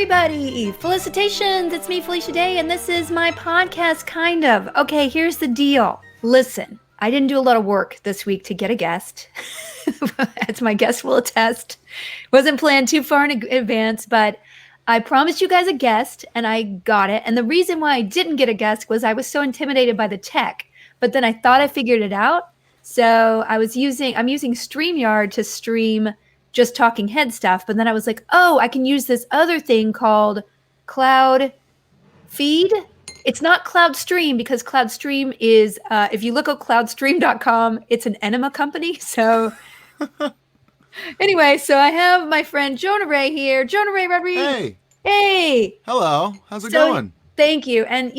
everybody! Felicitations! It's me, Felicia Day, and this is my podcast, kind of. Okay, here's the deal. Listen, I didn't do a lot of work this week to get a guest, as my guest will attest. Wasn't planned too far in advance, but I promised you guys a guest, and I got it. And the reason why I didn't get a guest was I was so intimidated by the tech, but then I thought I figured it out. So I'm using StreamYard to stream just talking head stuff, but then I was like, oh, I can use this other thing called Cloud Feed. It's not Cloud Stream because Cloud Stream is, if you look at cloudstream.com, it's an enema company. So anyway, so I have my friend Jonah Ray here. Jonah Ray Rodrigues. Hey. Hey. Hello. How's it going? Thank you. And,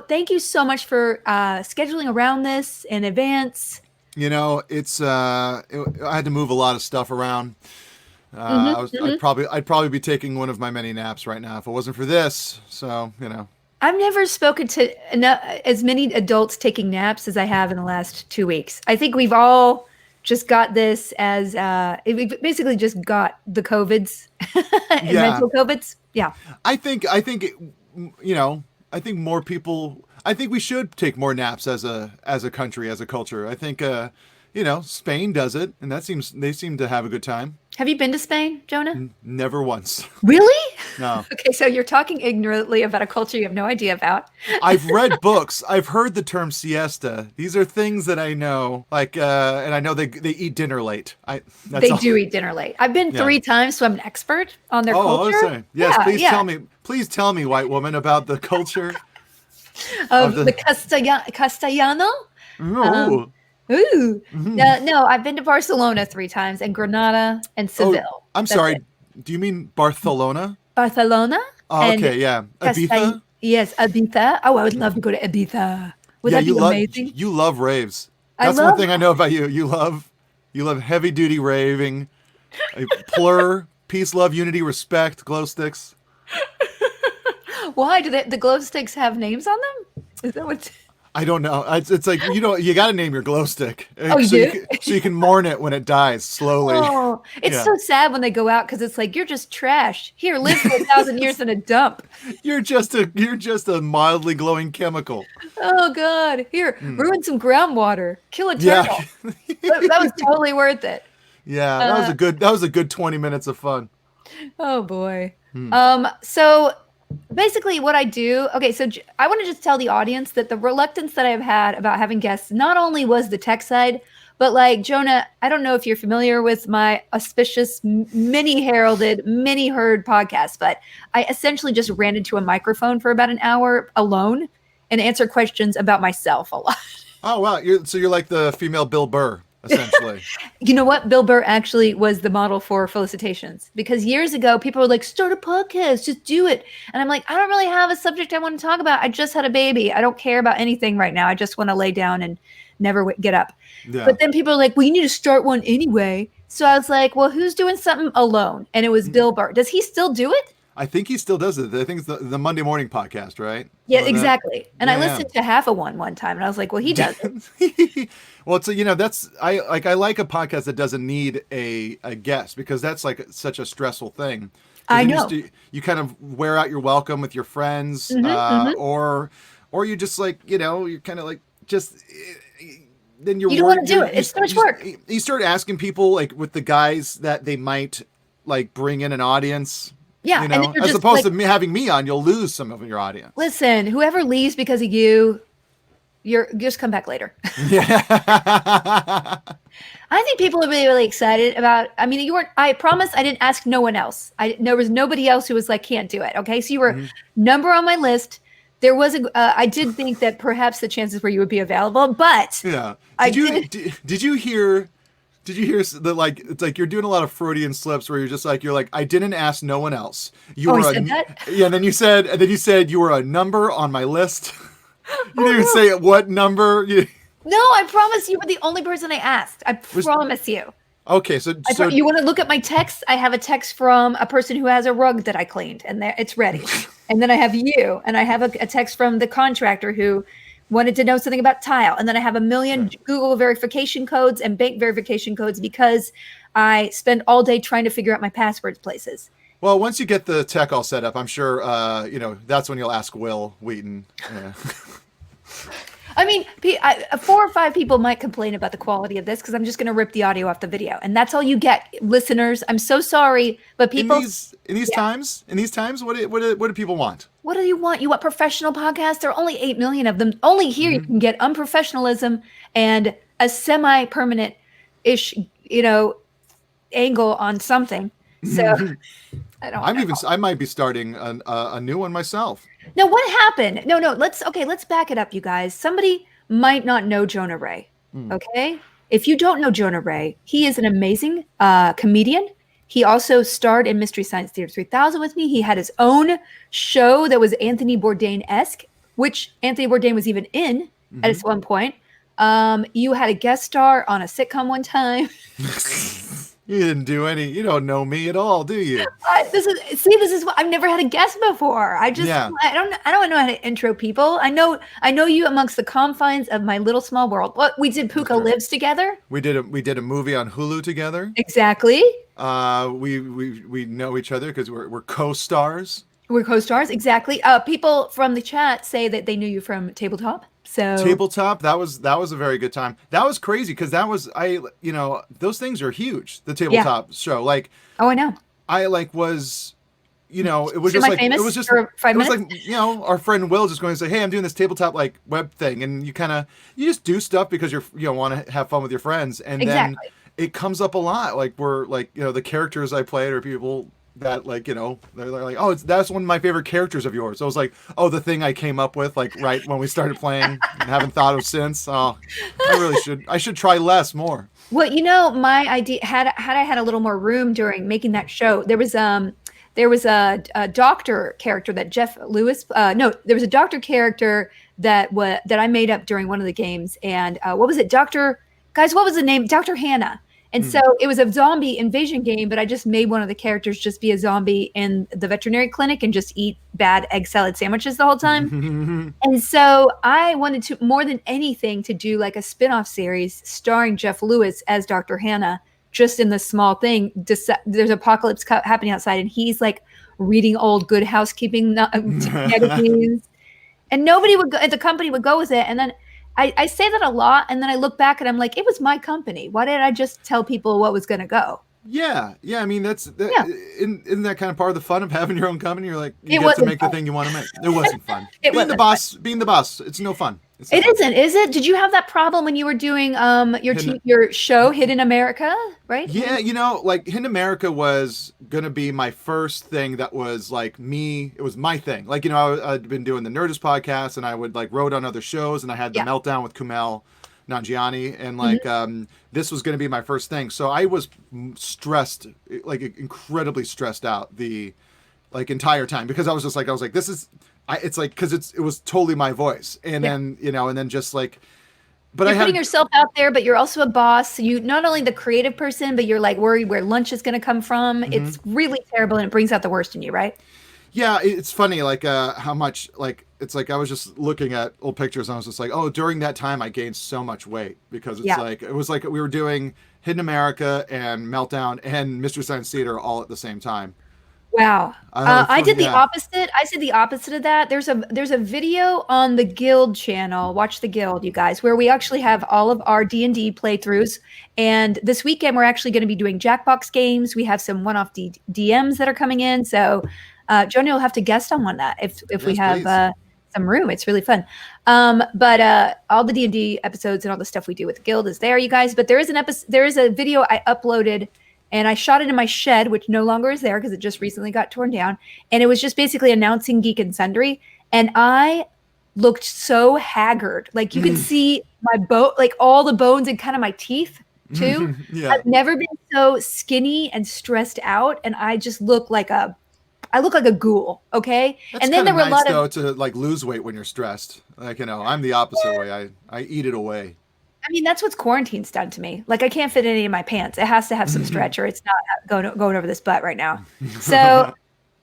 thank you so much for scheduling around this in advance. It's I had to move a lot of stuff around. I'd probably be taking one of my many naps right now if it wasn't for this. So, I've never spoken to as many adults taking naps as I have in the last 2 weeks. I think we've all just got this as we basically just got the COVIDs, mental COVIDs. Yeah. I think more people. I think we should take more naps as a country, as a culture. I think Spain does it, and they seem to have a good time. Have you been to Spain, Jonah? Never once. Really? No. Okay, so you're talking ignorantly about a culture you have no idea about. I've read books. I've heard the term siesta. These are things that I know. And I know they eat dinner late. They do eat dinner late. I've been 3 times, so I'm an expert on their culture. Yes, please tell me, white woman, about the culture of the Castellano. Ooh. Mm-hmm. No, I've been to Barcelona 3 times and Granada and Seville. Oh, I'm sorry. Do you mean Barcelona? Barcelona? Oh, okay, yeah. Ibiza? Yes, Ibiza. Oh, I would love to go to Ibiza. Would that be amazing? You love raves. That's one thing I know about you. You love heavy duty raving. Plur, peace, love, unity, respect, glow sticks. Why do the glow sticks have names on them? Is that what? I don't know. It's like you got to name your glow stick. Oh, you do? So you can mourn it when it dies slowly. Oh, it's so sad when they go out because it's like you're just trash. Here, live for 1,000 years in a dump. You're just a mildly glowing chemical. Oh God! Here, ruin some groundwater. Kill a turtle. Yeah. that was totally worth it. Yeah, that was a good 20 minutes of fun. Oh boy. So. Basically what I do, okay, so I want to just tell the audience that the reluctance that I've had about having guests not only was the tech side, but like Jonah, I don't know if you're familiar with my auspicious, many heralded, many heard podcast, but I essentially just ran into a microphone for about an hour alone and answered questions about myself a lot. Oh, wow. You're like the female Bill Burr. Essentially. You know what? Bill Burr actually was the model for Felicitations because years ago, people were like, start a podcast, just do it. And I'm like, I don't really have a subject I want to talk about. I just had a baby. I don't care about anything right now. I just want to lay down and never get up. Yeah. But then people are like, well, you need to start one anyway. So I was like, well, who's doing something alone? And it was Bill Burr. Does he still do it? I think he still does it. I think it's the Monday morning podcast, right? Yeah, exactly. And I listened to half of one time, and I was like, "Well, he does it." Well, so that's I like a podcast that doesn't need a guest because that's like such a stressful thing. I know. You kind of wear out your welcome with your friends, or you just like you're kind of like just. Then you don't want to do it. It's so much work. You start asking people like with the guys that they might like bring in an audience. Yeah, as opposed to having me on, you'll lose some of your audience. Listen, whoever leaves because of you're just come back later. Yeah. I think people are really, really excited about. I mean, you weren't. I promise, I didn't ask no one else. There was nobody else who was like, can't do it. Okay, so you were number on my list. There was I did think that perhaps the chances were you would be available, but yeah. Did you hear? Did you hear the like? It's like you're doing a lot of Freudian slips where you're like, I didn't ask no one else. You said that? Yeah. And then you said you were a number on my list. You didn't even say what number. No, I promise you were the only person I asked. I promise you. Okay, so you want to look at my text? I have a text from a person who has a rug that I cleaned, and it's ready. And then I have you, and I have a text from the contractor who wanted to know something about tile. And then I have a million Google verification codes and bank verification codes because I spend all day trying to figure out my passwords places. Well, once you get the tech all set up, I'm sure that's when you'll ask Will Wheaton. Yeah. I mean, 4 or 5 people might complain about the quality of this because I'm just going to rip the audio off the video, and that's all you get, listeners. I'm so sorry, but people in these times, what do people want? What do you want? You want professional podcasts? There are only 8 million of them. Only here you can get unprofessionalism and a semi-permanent-ish, angle on something. So I don't know. I might be starting a new one myself. No, what happened? No, let's back it up, you guys. Somebody might not know Jonah Ray. Okay? If you don't know Jonah Ray, he is an amazing comedian. He also starred in Mystery Science Theater 3000 with me. He had his own show that was Anthony Bourdain-esque, which Anthony Bourdain was even in at one point. You had a guest star on a sitcom one time. You didn't do any. You don't know me at all, do you? This is what I've never had a guest before. I don't know how to intro people. I know you amongst the confines of my little small world. What we did, Puka Lives together. We did a movie on Hulu together. Exactly. We know each other because we're co-stars. We're co-stars, exactly. People from the chat say that they knew you from Tabletop. So Tabletop, that was a very good time. That was crazy because those things are huge. The Tabletop show, like, oh, I know. I was, it was just like famous it was just for 5 it was minutes? like our friend Will just going to say, hey, I'm doing this tabletop web thing, and you just do stuff because you want to have fun with your friends, and then it comes up a lot. Like we're the characters I played are people that they're like, oh, that's one of my favorite characters of yours. So I was like, oh, the thing I came up with right when we started playing and haven't thought of since. Oh, I should try more. Well, my idea had I had a little more room during making that show. There was a doctor character that Jeff Lewis. No, there was a doctor character that I made up during one of the games. And what was it, Guys? What was the name? Dr. Hannah. And so it was a zombie invasion game, but I just made one of the characters just be a zombie in the veterinary clinic and just eat bad egg salad sandwiches the whole time. And so I wanted to, more than anything, to do like a spin-off series starring Jeff Lewis as Dr. Hannah, just in this small thing. There's apocalypse happening outside, and he's like reading old Good Housekeeping magazines. And nobody would go, the company would go with it. And then I say that a lot, and then I look back and I'm like, it was my company. Why didn't I just tell people what was going to go? Yeah. I mean, isn't that kind of part of the fun of having your own company? You're like, you get to make the thing you want to make. It wasn't fun. Being the boss, it's no fun. It isn't, is it? Did you have that problem when you were doing your show, Hidden America, right? Yeah, Hidden America was going to be my first thing that was like me. It was my thing. I'd been doing the Nerdist podcast, and I would wrote on other shows, and I had the Meltdown with Kumail Nanjiani, and this was going to be my first thing. So I was stressed, incredibly stressed out the entire time, because I was like, this is... it's like, because it was totally my voice, and then just but you're putting yourself out there, but you're also a boss. You not only the creative person, but you're worried where lunch is going to come from. It's really terrible, and it brings out the worst in you, right? Yeah, it's funny, how much it's I was just looking at old pictures, and I was just like, oh, during that time I gained so much weight, because it was like we were doing Hidden America and Meltdown and Mystery Science Theater all at the same time. Wow. I did the opposite. I said the opposite of that. There's a video on the Guild channel. Watch the Guild, you guys, where we actually have all of our D&D playthroughs. And this weekend, we're actually going to be doing Jackbox games. We have some one-off DMs that are coming in. So Jonah will have to guest on one that if we have some room. It's really fun. But all the D&D episodes and all the stuff we do with the Guild is there, you guys. But there is a video I uploaded, and I shot it in my shed, which no longer is there because it just recently got torn down. And it was just basically announcing Geek and Sundry. And I looked so haggard. You could see my all the bones and kind of my teeth too. I've never been so skinny and stressed out. And I just look like a ghoul. Okay. That's and then there were nice, a lot of to lose weight when you're stressed. I'm the opposite way. I eat it away. I mean, that's what's quarantine's done to me. I can't fit any of my pants. It has to have some stretch, or it's not going over this butt right now. So,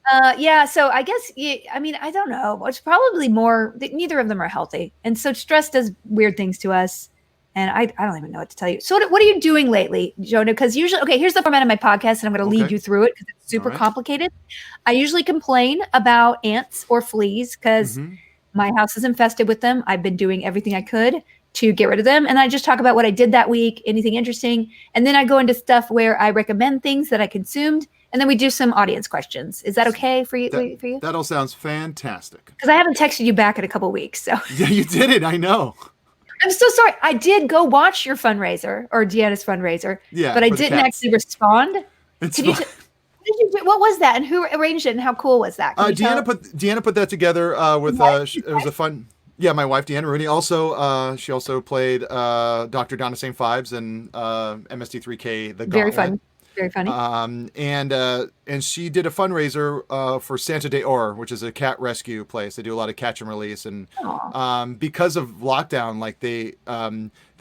so I guess, I don't know. It's probably more, neither of them are healthy. And so stress does weird things to us. And I don't even know what to tell you. So what are you doing lately, Jonah? Because usually, okay, here's the format of my podcast, and I'm going to lead you through it because it's super complicated. I usually complain about ants or fleas because my house is infested with them. I've been doing everything I could to get rid of them. And I just talk about what I did that week, anything interesting. And then I go into stuff where I recommend things that I consumed. And then we do some audience questions. Is that okay for you? That all sounds fantastic. Because I haven't texted you back in a couple weeks. So yeah, you did it. I know. I'm so sorry. I did go watch your fundraiser or Deanna's fundraiser, but I didn't actually respond. What was that, and who arranged it, and how cool was that? Deanna put that together with it was a fun. Yeah, my wife Deanna Rooney. Also, she also played Dr. Donna St. Fives and MST3K. The Very fun. Very funny. And she did a fundraiser for Santa de Or, which is a cat rescue place. They do a lot of catch and release, and because of lockdown, like the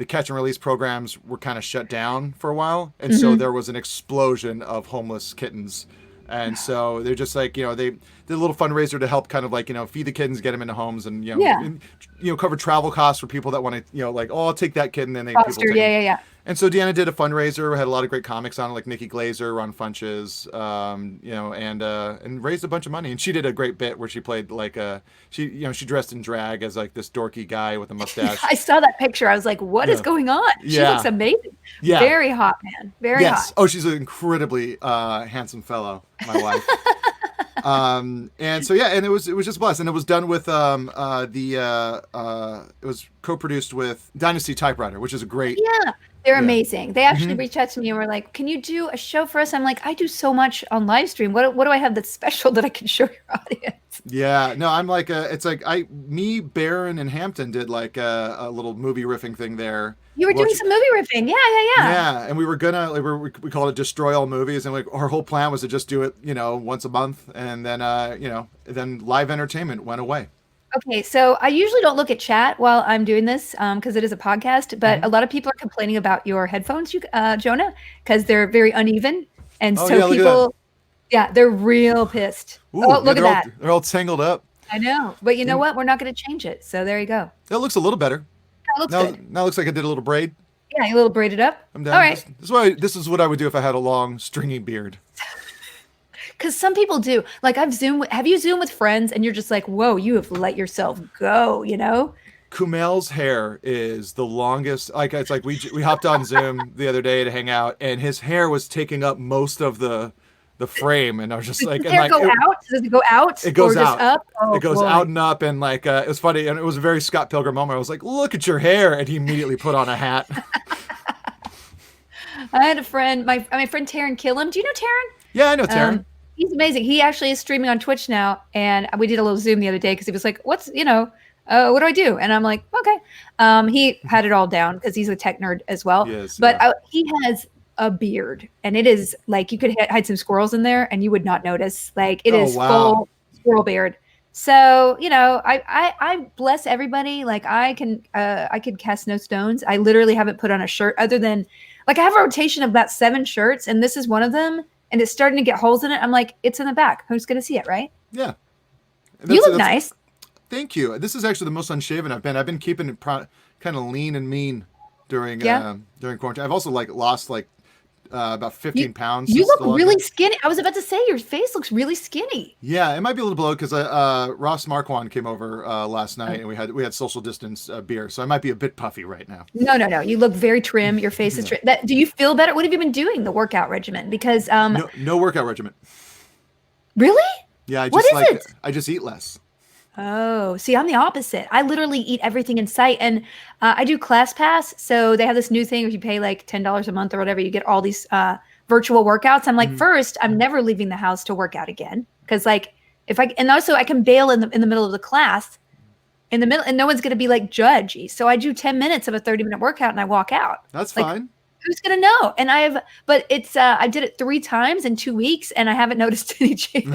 catch and release programs were kind of shut down for a while, and so there was an explosion of homeless kittens. And so they're just like, they did a little fundraiser to help kind of like, feed the kittens, get them into homes, and, cover travel costs for people that want to, like, oh, I'll take that kitten. And then yeah. And so Deanna did a fundraiser, had a lot of great comics on it, like Nikki Glazer, Ron Funches, and raised a bunch of money. And she did a great bit where she played like she dressed in drag as like this dorky guy with a mustache. I saw that picture. I was like, what is going on? She looks amazing. Yeah. Very hot, man. Very hot. Oh, she's an incredibly handsome fellow, my wife. And so and it was just blessed, and it was done with it was co-produced with Dynasty Typewriter, which is a great. Yeah, they're amazing. They actually reached out to me and were like, "Can you do a show for us?" I'm like, "I do so much on live stream. What do I have that's special that I can show your audience?" Yeah, no, I'm like Barron and Hampton did like a little movie riffing thing there. You were doing some movie riffing, yeah. Yeah, and we were gonna we called it Destroy All Movies, and like our whole plan was to just do it, once a month, and then then live entertainment went away. Okay, so I usually don't look at chat while I'm doing this because it is a podcast, but a lot of people are complaining about your headphones, Jonah, because they're very uneven, and people, they're real pissed. Ooh, look at that! They're all tangled up. I know, but you know what? We're not going to change it, so there you go. That looks a little better. Good. Now it looks like I did a little braid. Yeah, a little braided up. I'm down. All right. This is what I would do if I had a long, stringy beard. Because some people do. Like have you Zoomed with friends and you're just like, whoa, you have let yourself go, Kumail's hair is the longest. Like it's like we hopped on Zoom the other day to hang out, and his hair was taking up most of the frame, and I was just like, Does it go out? Does it go out? It goes out. Just up? Oh, it goes out and up, and like it was funny, and it was a very Scott Pilgrim moment. I was like, "Look at your hair," and he immediately put on a hat. I had a friend, my friend Taryn Killam. Do you know Taryn? Yeah, I know Taryn. He's amazing. He actually is streaming on Twitch now, and we did a little Zoom the other day because he was like, "What do I do?" And I'm like, "Okay." He had it all down because he's a tech nerd as well. Yes, but he has a beard, and it is like you could hide some squirrels in there and you would not notice. Like it is full squirrel beard. So I bless everybody. Like I could cast no stones. I literally haven't put on a shirt other than like I have a rotation of about 7 shirts, and this is one of them, and it's starting to get holes in it. I'm like, it's in the back. Who's gonna see it, right? Yeah. You look nice. Thank you. This is actually the most unshaven I've been. I've been keeping it kind of lean and mean during quarantine. I've also lost about 15 pounds. You look really skinny. I was about to say your face looks really skinny. Yeah, it might be a little bloated because Ross Marquand came over last night and we had social distance beer, so I might be a bit puffy right now. No. You look very trim. Your face is trim. Do you feel better? What have you been doing? The workout regimen? Because no workout regimen. Really? Yeah. What is it? I just eat less. Oh, see, I'm the opposite. I literally eat everything in sight, and I do ClassPass. So they have this new thing. If you pay like $10 a month or whatever, you get all these virtual workouts. I'm like, first, I'm never leaving the house to work out again because and also I can bail in the middle of the class, and no one's gonna be like judgy. So I do 10 minutes of a 30-minute workout and I walk out. That's fine. Who's gonna know? And but it's I did it 3 times in 2 weeks, and I haven't noticed any change.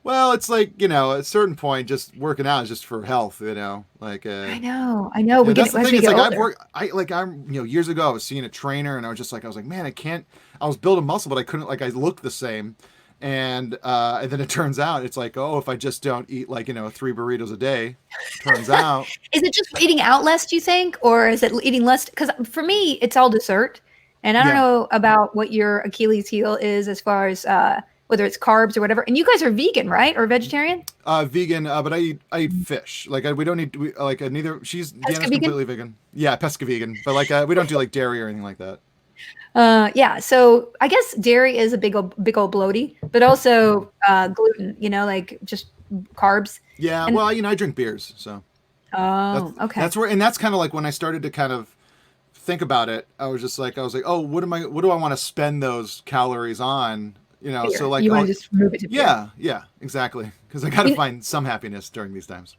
Well, it's like, at a certain point, just working out is just for health, I know. I know. That's the thing. It's like years ago, I was seeing a trainer, and I was like, man, I was building muscle, but I couldn't, I looked the same. And then it turns out it's like, oh, if I just don't eat like, 3 burritos a day, turns out. Is it just eating out less, do you think? Or is it eating less? Because for me, it's all dessert. And I don't know about what your Achilles heel is as far as whether it's carbs or whatever. And you guys are vegan, right? Or vegetarian? Vegan, but I eat fish. Like we don't eat neither. Deanna's completely vegan. Yeah, pesca vegan. But like we don't do like dairy or anything like that. Yeah. So I guess dairy is a big old bloaty, but also gluten. Like just carbs. Yeah. Well, I drink beers, so. Oh, okay. That's kind of like when I started to kind of think about it. I was like, oh, what do I want to spend those calories on? Beer. So like you want to just move it to beer. Yeah, exactly. Because I got to find some happiness during these times.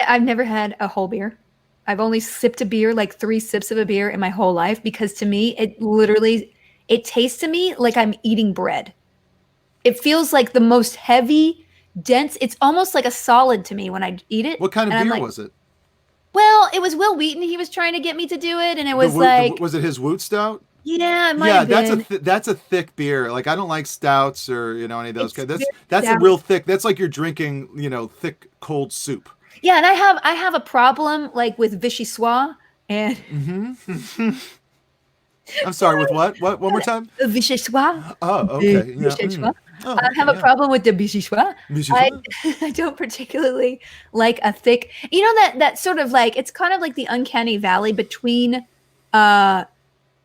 I've never had a whole beer. I've only sipped a beer, like 3 sips of a beer in my whole life, because to me, it tastes to me like I'm eating bread. It feels like the most heavy, dense. It's almost like a solid to me when I eat it. What kind of beer was it? Well, it was Will Wheaton. He was trying to get me to do it, and it was was it his Woot Stout? Yeah, it might have been. That's a thick beer. Like I don't like stouts or any of those. That's a real thick. That's like you're drinking thick cold soup. Yeah, and I have a problem like with Vichyssoise and. Mm-hmm. I'm sorry. With what? What? One more time. Vichyssoise. Oh, okay. Vichyssoise. Oh, I have a problem with the Vichyssoise. I don't particularly like a thick. That sort of like it's kind of like the uncanny valley between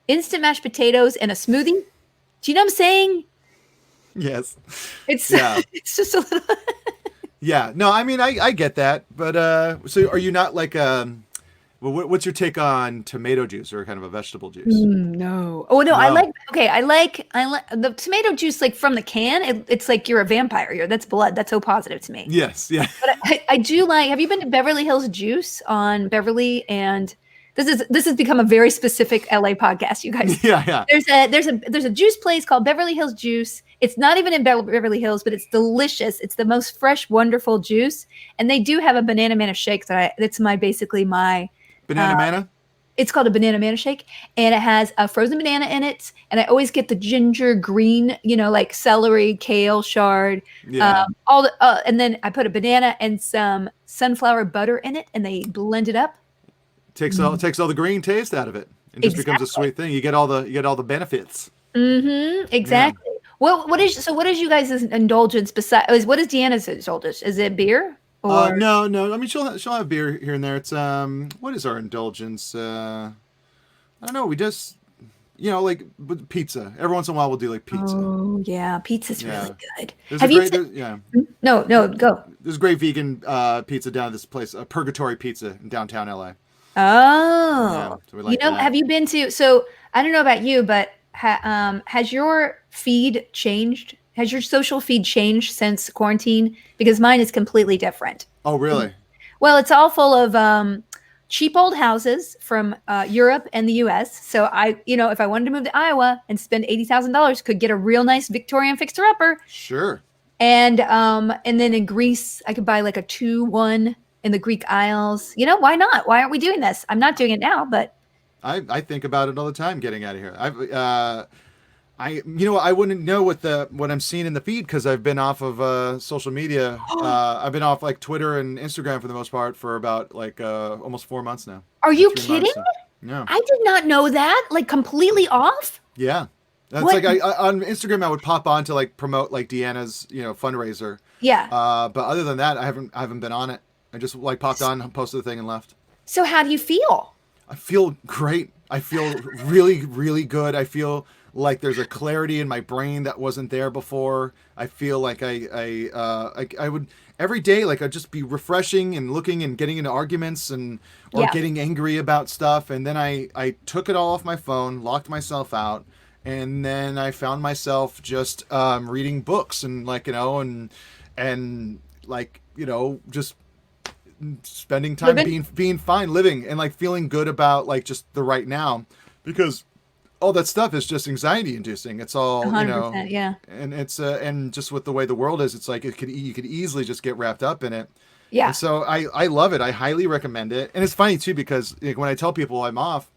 instant mashed potatoes and a smoothie. Do you know what I'm saying? Yes. It's just a little. Yeah. No, I mean I get that, but so are you not like what's your take on tomato juice or kind of a vegetable juice? No. Oh no, I like the tomato juice like from the can. It's like you're a vampire. That's blood. That's so positive to me. Yes. Yeah. But I do like. Have you been to Beverly Hills Juice on Beverly and? This has become a very specific LA podcast, you guys. Yeah. There's a juice place called Beverly Hills Juice. It's not even in Beverly Hills, but it's delicious. It's the most fresh, wonderful juice, and they do have a banana manna shake that's basically my banana manna. It's called a banana manna shake, and it has a frozen banana in it. And I always get the ginger green, like celery, kale, chard, and then I put a banana and some sunflower butter in it, and they blend it up. Takes all the green taste out of it. It just becomes a sweet thing. You get all the benefits. Mm-hmm. Exactly. Yeah. What is you guys' indulgence besides? What is Deanna's indulgence? Is it beer? Or? No. I mean, she'll have beer here and there. It's what is our indulgence? I don't know. We just like with pizza. Every once in a while, we'll do like pizza. Oh yeah, pizza's really good. No, go. There's great vegan pizza down at this place, Purgatory Pizza in downtown LA. Oh, so we like that. Have you been to? So I don't know about you, but has your feed changed? Has your social feed changed since quarantine? Because mine is completely different. Oh, really? Well, it's all full of cheap old houses from Europe and the U.S. So if I wanted to move to Iowa and spend $80,000, could get a real nice Victorian fixer-upper. Sure. And then in Greece, I could buy like a 2-1 in the Greek Isles. Why not? Why aren't we doing this? I'm not doing it now, but I think about it all the time getting out of here. I wouldn't know what I'm seeing in the feed because I've been off of social media. I've been off like Twitter and Instagram for the most part for about like almost 4 months now. Are you kidding? No. I did not know that. Like completely off? Yeah. That's like I on Instagram I would pop on to like promote like Deanna's fundraiser. Yeah. But other than that, I haven't been on it. I just like popped on, posted the thing, and left. So how do you feel? I feel great. I feel really, really good. I feel like there's a clarity in my brain that wasn't there before. I feel like I would every day like I'd just be refreshing and looking and getting into arguments or getting angry about stuff. And then I took it all off my phone, locked myself out, and then I found myself just reading books and just spending time being fine, living and like feeling good about like just the right now, because all that stuff is just anxiety inducing. It's all 100%, yeah. And it's and just with the way the world is, it's like you could easily just get wrapped up in it. Yeah. And so I love it. I highly recommend it. And it's funny too because like, when I tell people I'm off,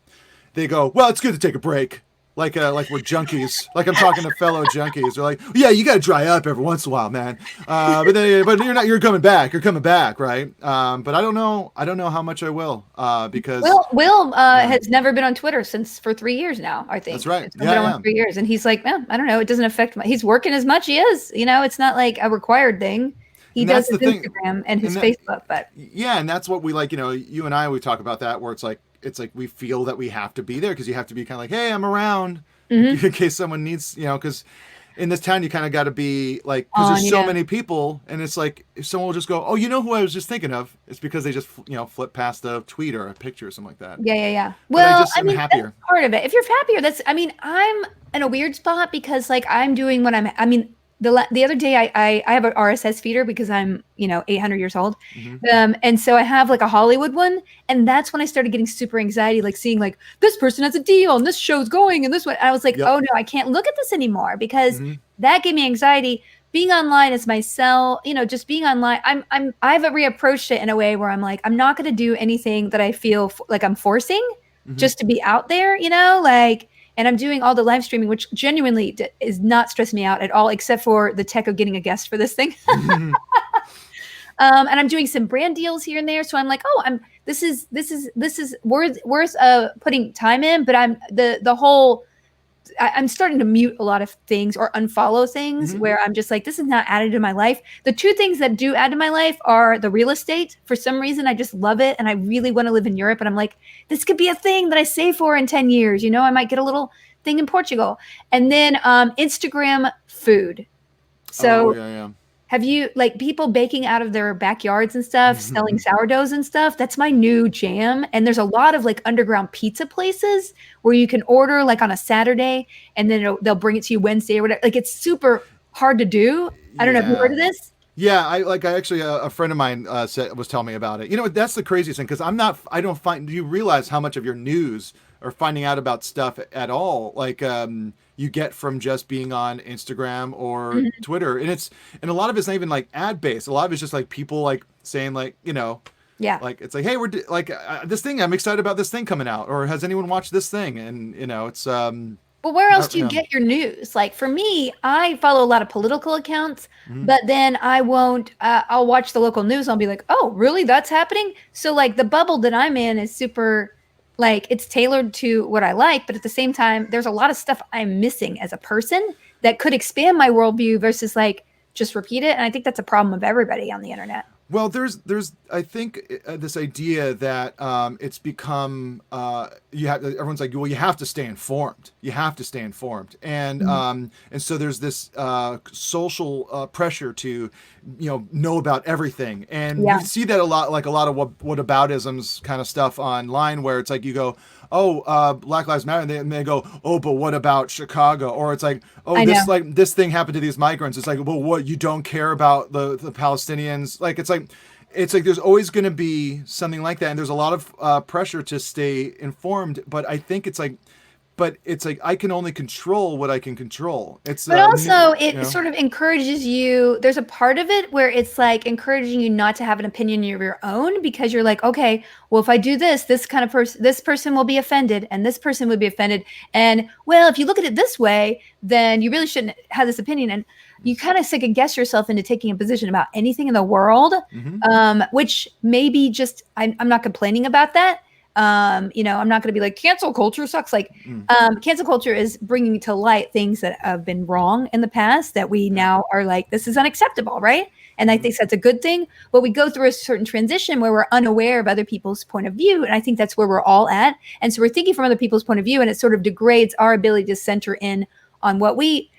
they go, "Well, it's good to take a break." like we're junkies. Like I'm talking to fellow junkies. They're like, yeah, you got to dry up every once in a while, man. But you're coming back. You're coming back, right? But I don't know how much I will, because Will has never been on Twitter for 3 years now. I think that's right. It's been on 3 years, and he's like, man, I don't know. It doesn't affect he's working as much. He is, it's not like a required thing. He does his Instagram and his Facebook, but yeah, and that's what we like. You and I, we talk about that, where it's like we feel that we have to be there because you have to be kind of like, hey, I'm around in case someone needs, because in this town you kind of got to be like, because there's so many people, and it's like if someone will just go, oh, you know who I was just thinking of? It's because they just flip past a tweet or a picture or something like that. Yeah. Well, I'm happier. That's part of it. If you're happier, I'm in a weird spot because like I'm doing what the other day I have an RSS feeder because I'm 800 years old, and so I have like a Hollywood one, and that's when I started getting super anxiety, like seeing like this person has a deal and this show's going and this one. I was like, oh no, I can't look at this anymore because that gave me anxiety. Being online is my cell, just being online. I've reapproached it in a way where I'm like, I'm not going to do anything that I feel like I'm forcing just to be out there, and I'm doing all the live streaming, which genuinely is not stressing me out at all, except for the tech of getting a guest for this thing. And I'm doing some brand deals here and there. So I'm like, oh, this is worth putting time in. But I'm starting to mute a lot of things or unfollow things where I'm just like, this is not added to my life. The two things that do add to my life are the real estate. For some reason, I just love it. And I really want to live in Europe. And I'm like, this could be a thing that I save for in 10 years. I might get a little thing in Portugal. And then Instagram food. So have you like people baking out of their backyards and stuff, selling sourdoughs and stuff? That's my new jam. And there's a lot of like underground pizza places where you can order like on a Saturday and then they'll bring it to you Wednesday or whatever. Like it's super hard to do. I don't know. Have you heard of this? Yeah, I actually a friend of mine was telling me about it. That's the craziest thing because do you realize how much of your news or finding out about stuff at all like you get from just being on Instagram or Twitter, and a lot of it's not even like ad based. A lot of it's just like people like saying like like it's like, hey, we're this thing, I'm excited about this thing coming out, or has anyone watched this thing? And it's But where else do you get your news? Like for me, I follow a lot of political accounts, but then I won't, I'll watch the local news. I'll be like, oh, really? That's happening? So like the bubble that I'm in is super, like it's tailored to what I like. But at the same time, there's a lot of stuff I'm missing as a person that could expand my worldview versus like just repeat it. And I think that's a problem of everybody on the internet. Well, there's I think this idea that it's become everyone's like, well, you have to stay informed. You have to stay informed, and so there's this social pressure to know about everything, and you see that a lot, like a lot of whataboutisms kind of stuff online, where it's like you go, oh, Black Lives Matter, and they go, oh, but what about Chicago? Or it's like, oh, this thing happened to these migrants. It's like, well, what, you don't care about the Palestinians? Like, it's like there's always going to be something like that, and there's a lot of pressure to stay informed. But I think it's like I can only control what I can control. It sort of encourages you. There's a part of it where it's like encouraging you not to have an opinion of your own, because you're like, okay, well, if I do this kind of person, this person will be offended, and this person would be offended. And well, if you look at it this way, then you really shouldn't have this opinion. And you kind of second guess yourself into taking a position about anything in the world, which maybe just, I'm not complaining about that. I'm not going to be like cancel culture sucks. Like, cancel culture is bringing to light things that have been wrong in the past that we now are like, this is unacceptable. Right. And I think that's a good thing, but we go through a certain transition where we're unaware of other people's point of view. And I think that's where we're all at. And so we're thinking from other people's point of view, and it sort of degrades our ability to center in on what we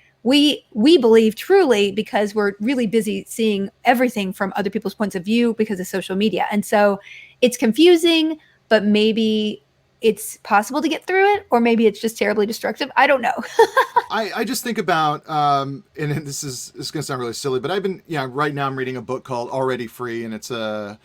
believe truly, because we're really busy seeing everything from other people's points of view because of social media. And so it's confusing, but maybe it's possible to get through it, or maybe it's just terribly destructive. I don't know. I just think about, and this is going to sound really silly, but right now I'm reading a book called Already Free, and it's a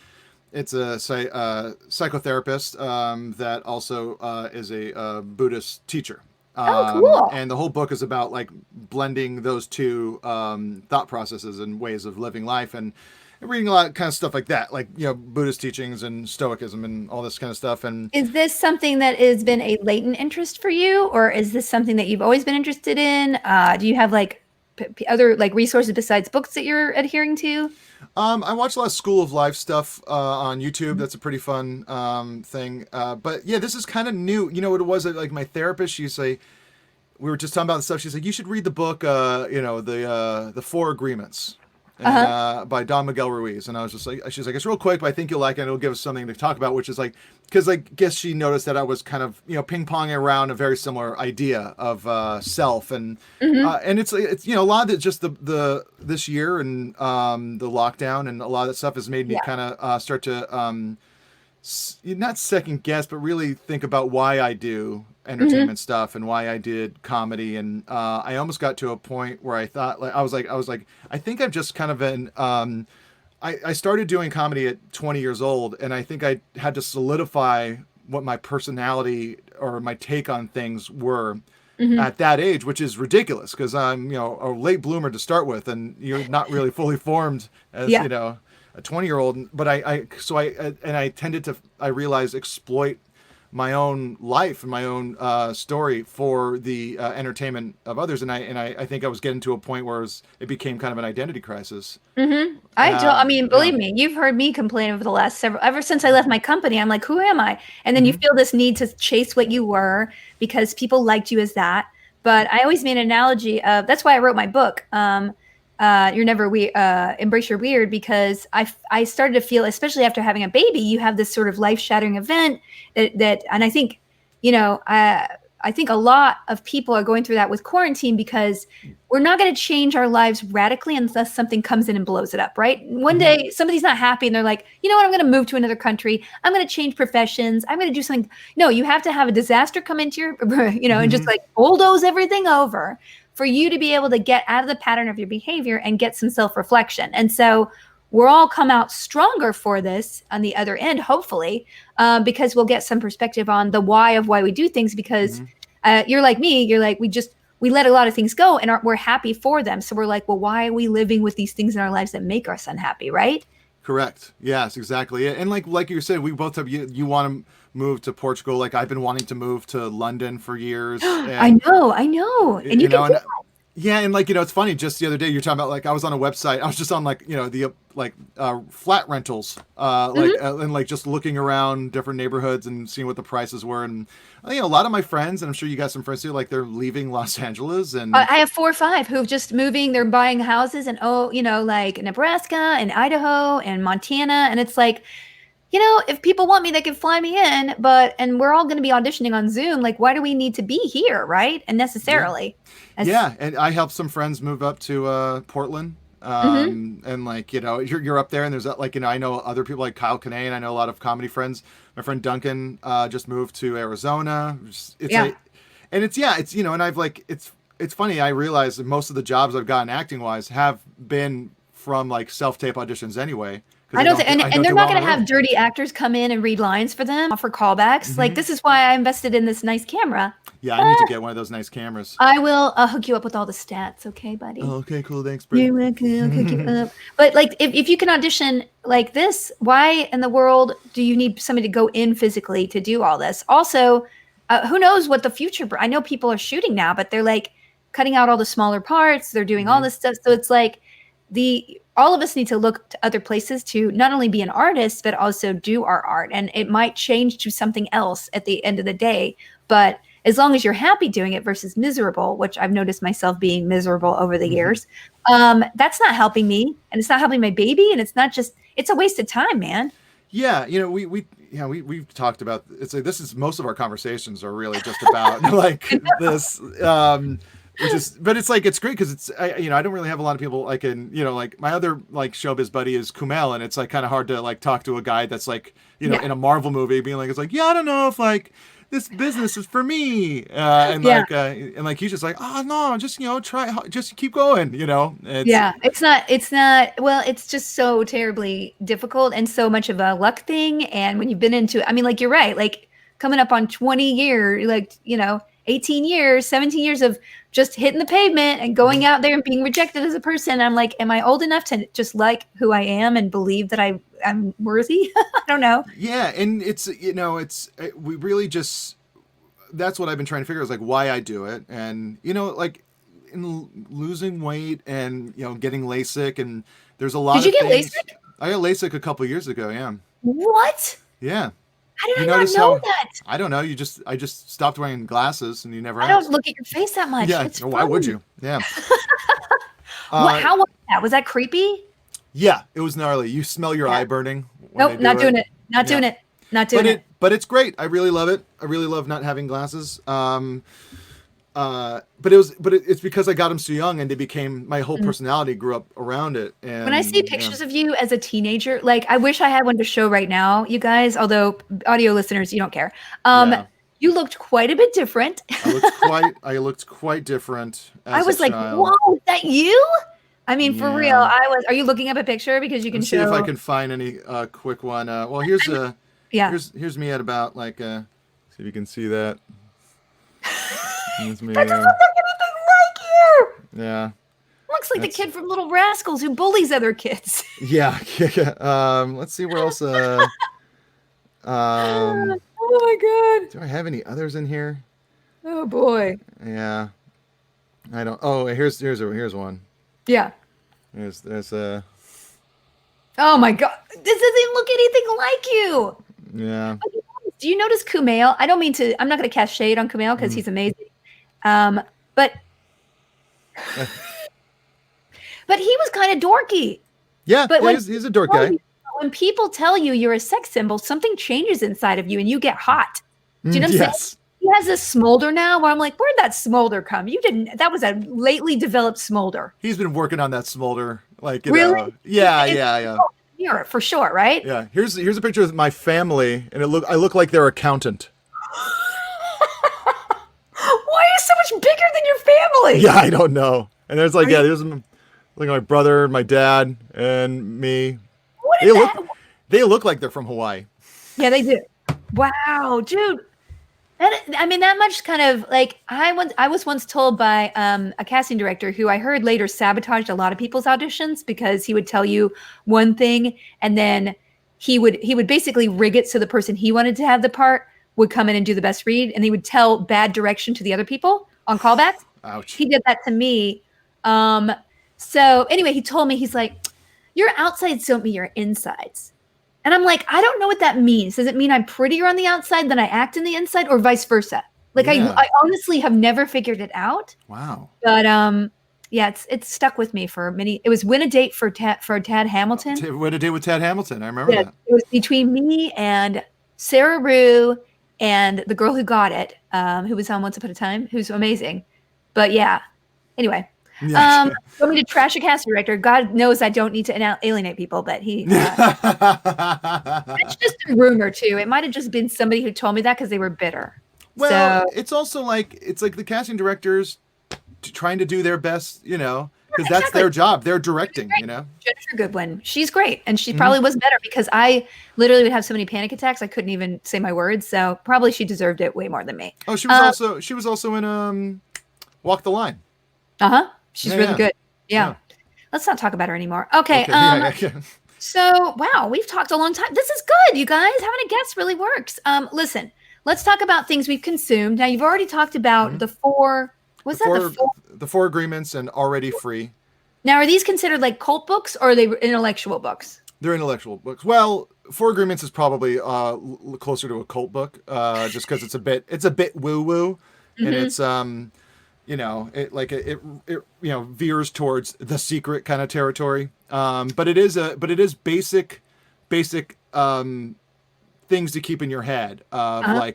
psychotherapist that also is a Buddhist teacher. Cool. And the whole book is about like blending those two thought processes and ways of living life. And reading a lot of kind of stuff like that, like, Buddhist teachings and Stoicism and all this kind of stuff. And Is this something that has been a latent interest for you, or is this something that you've always been interested in? Do you have like other like resources besides books that you're adhering to? I watch a lot of School of Life stuff on YouTube. That's a pretty fun thing. But yeah, this is kind of new. You know what it was? Like my therapist, she's like, we were just talking about the stuff. She's like, you should read the book, the Four Agreements. And, by Don Miguel Ruiz. And I was just like, she's like, it's real quick, but I think you'll like it. It'll give us something to talk about, which is like, because I guess she noticed that I was kind of, ping-ponging around a very similar idea of self. And it's a lot of it just this year and the lockdown and a lot of that stuff has made me kind of start to not second guess, but really think about why I do entertainment stuff and why I did comedy. And I almost got to a point where I thought, like, I was like, I think I've just kind of been, I started doing comedy at 20 years old, and I think I had to solidify what my personality or my take on things were at that age, which is ridiculous because I'm, a late bloomer to start with, and you're not really fully formed as, a 20-year-old. But I tended to, I realized, exploit my own life and my own story for the entertainment of others, and I think I was getting to a point where it became kind of an identity crisis. I mean, believe me, you've heard me complain over the last ever since I left my company. I'm like, who am I? And then you feel this need to chase what you were because people liked you as that. But I always made an analogy of, that's why I wrote my book. You're never embrace your weird, because I started to feel, especially after having a baby, you have this sort of life-shattering event that and I think, I think a lot of people are going through that with quarantine, because we're not going to change our lives radically unless something comes in and blows it up, right? One day somebody's not happy and they're like, you know what, I'm going to move to another country. I'm going to change professions. I'm going to do something. No, you have to have a disaster come into your, and just like bulldoze everything over for you to be able to get out of the pattern of your behavior and get some self-reflection. And so we'll all come out stronger for this on the other end, hopefully, because we'll get some perspective on the why of why we do things, because you're like me, you're like, we let a lot of things go and we're happy for them. So we're like, well, why are we living with these things in our lives that make us unhappy, right? Correct. Yes, exactly. And like you said, we both have, you want to move to Portugal. Like I've been wanting to move to London for years. And, I know. And you can do that. Yeah, and like, it's funny, just the other day you're talking about, like, I was on a website, I was just on like, the flat rentals, and like just looking around different neighborhoods and seeing what the prices were. And a lot of my friends, and I'm sure you got some friends too, like they're leaving Los Angeles. And I have 4 or 5 who've just moving, they're buying houses in, like Nebraska and Idaho and Montana. And it's like, if people want me, they can fly me in, and we're all going to be auditioning on Zoom. Like, why do we need to be here? Right. And necessarily. Yeah. And I helped some friends move up to Portland. And like, you're up there, and there's like, I know other people like Kyle Kinane. I know a lot of comedy friends. My friend Duncan just moved to Arizona. And I've like, it's funny. I realize that most of the jobs I've gotten acting wise have been from like self-tape auditions anyway. I don't think, and they're not going to have dirty actors come in and read lines for them for callbacks. Like, this is why I invested in this nice camera. Yeah, I need to get one of those nice cameras. I will hook you up with all the stats, okay, buddy? Oh, okay, cool. Thanks, Brit. You're welcome. I'll hook you up. But like, if you can audition like this, why in the world do you need somebody to go in physically to do all this? Also, who knows what the future? I know people are shooting now, but they're like cutting out all the smaller parts. They're doing all this stuff, so it's like all of us need to look to other places to not only be an artist, but also do our art. And it might change to something else at the end of the day. But as long as you're happy doing it versus miserable, which I've noticed myself being miserable over the years, that's not helping me. And it's not helping my baby. And it's a waste of time, man. Yeah. We've talked about, it's like, this is, most of our conversations are really just about like this, but it's like, it's great because it's, I don't really have a lot of people I can, like my other like showbiz buddy is Kumail, and it's like kind of hard to like talk to a guy that's like, in a Marvel movie being like, it's like, I don't know if like this business is for me. And like he's just like, oh no, just, try, just keep going, It's not, well, it's just so terribly difficult and so much of a luck thing. And when you've been into it, I mean, like, you're right, like coming up on 20 years, like, 18 years, 17 years of just hitting the pavement and going out there and being rejected as a person. I'm like, am I old enough to just like who I am and believe that I'm worthy? I don't know. Yeah. And it's, we really just, that's what I've been trying to figure out, is like why I do it. And, like in losing weight and, getting LASIK, and there's a lot of things. Did you get LASIK? I got LASIK a couple of years ago. Yeah. What? Yeah. How did I not know that? I don't know. I just stopped wearing glasses, and you never asked. I don't look at your face that much. Yeah. Why would you? Yeah. How was that? Was that creepy? Yeah, it was gnarly. You smell your eye burning. Nope, not doing it. Not doing it. Not doing it. But it's great. I really love it. I really love not having glasses. But it's because I got them so young, and they became, my whole personality grew up around it. And when I see pictures of you as a teenager, like I wish I had one to show right now, you guys, although audio listeners, you don't care. You looked quite a bit different. I looked quite different. I was like, whoa, is that you? I mean, for real, are you looking up a picture? Because you can see if I can find any quick one. Well, here's me at about like, see if you can see that. Me, that doesn't look anything like you. Yeah. Looks like the kid from Little Rascals who bullies other kids. Yeah. Let's see where else. Oh my God. Do I have any others in here? Oh boy. Yeah. I don't. Oh, here's one. Yeah. There's a. Oh my God! This doesn't look anything like you. Yeah. Do you notice Kumail? I don't mean to. I'm not going to cast shade on Kumail because he's amazing. But he was kind of dorky. Yeah, but he's a dork guy. When people tell you you're a sex symbol, something changes inside of you and you get hot. Do you know what I'm saying? He has this smolder now where I'm like, where'd that smolder come? You didn't. That was a lately developed smolder. He's been working on that smolder. Like, really? Yeah. Mirror for sure, right? Yeah. Here's a picture of my family, and I look like their accountant. Why are you so much bigger than your family? Yeah, I don't know. And there's like, there's like my brother, my dad, and me. They look like they're from Hawaii. Yeah, they do. Wow, dude. That much kind of like I was once told by a casting director who I heard later sabotaged a lot of people's auditions because he would tell you one thing and then he would basically rig it so the person he wanted to have the part would come in and do the best read, and he would tell bad direction to the other people on callbacks. Ouch. He did that to me. So anyway, he told me, he's like, your outsides don't mean your insides. And I'm like, I don't know what that means. Does it mean I'm prettier on the outside than I act in the inside, or vice versa? Like, I honestly have never figured it out. Wow. But it's stuck with me for many. It was Win a Date for Tad Hamilton. Win a Date with Tad Hamilton. I remember that. It was between me and Sarah Rue and the girl who got it, who was on Once Upon a Time, who's amazing. But yeah. Anyway. Want me to trash a casting director? God knows I don't need to alienate people, but that's just a rumor too. It might have just been somebody who told me that because they were bitter. Well, it's also like the casting directors trying to do their best, because that's their job. They're directing, Jennifer Goodwin, she's great, and she probably was better because I literally would have so many panic attacks I couldn't even say my words. So probably she deserved it way more than me. Oh, she was also in Walk the Line. She's really good. Yeah. Let's not talk about her anymore. Okay. So, wow, we've talked a long time. This is good, you guys. Having a guest really works. Listen, let's talk about things we've consumed. Now, you've already talked about the four. The four agreements and Already Free. Now, are these considered like cult books or are they intellectual books? They're intellectual books. Well, Four Agreements is probably closer to a cult book, just because it's a bit woo woo, and it's it veers towards the secret kind of territory. But it is basic things to keep in your head, and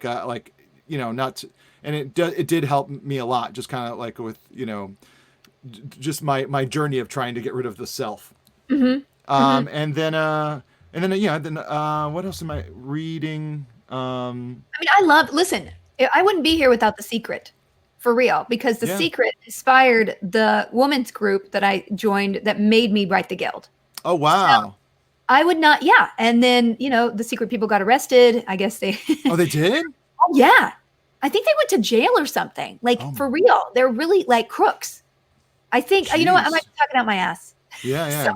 it did help me a lot, just kind of like with just my journey of trying to get rid of the self. And then what else am I reading? Listen, I wouldn't be here without The Secret. For real, because The Secret inspired the women's group that I joined that made me write the Guild. Oh, wow. So I would not, and then, The Secret people got arrested. I guess they... Oh, they did? Oh, yeah. I think they went to jail or something. Like for real. They're really like crooks. I think, you know what? I might be talking out my ass. Yeah, yeah.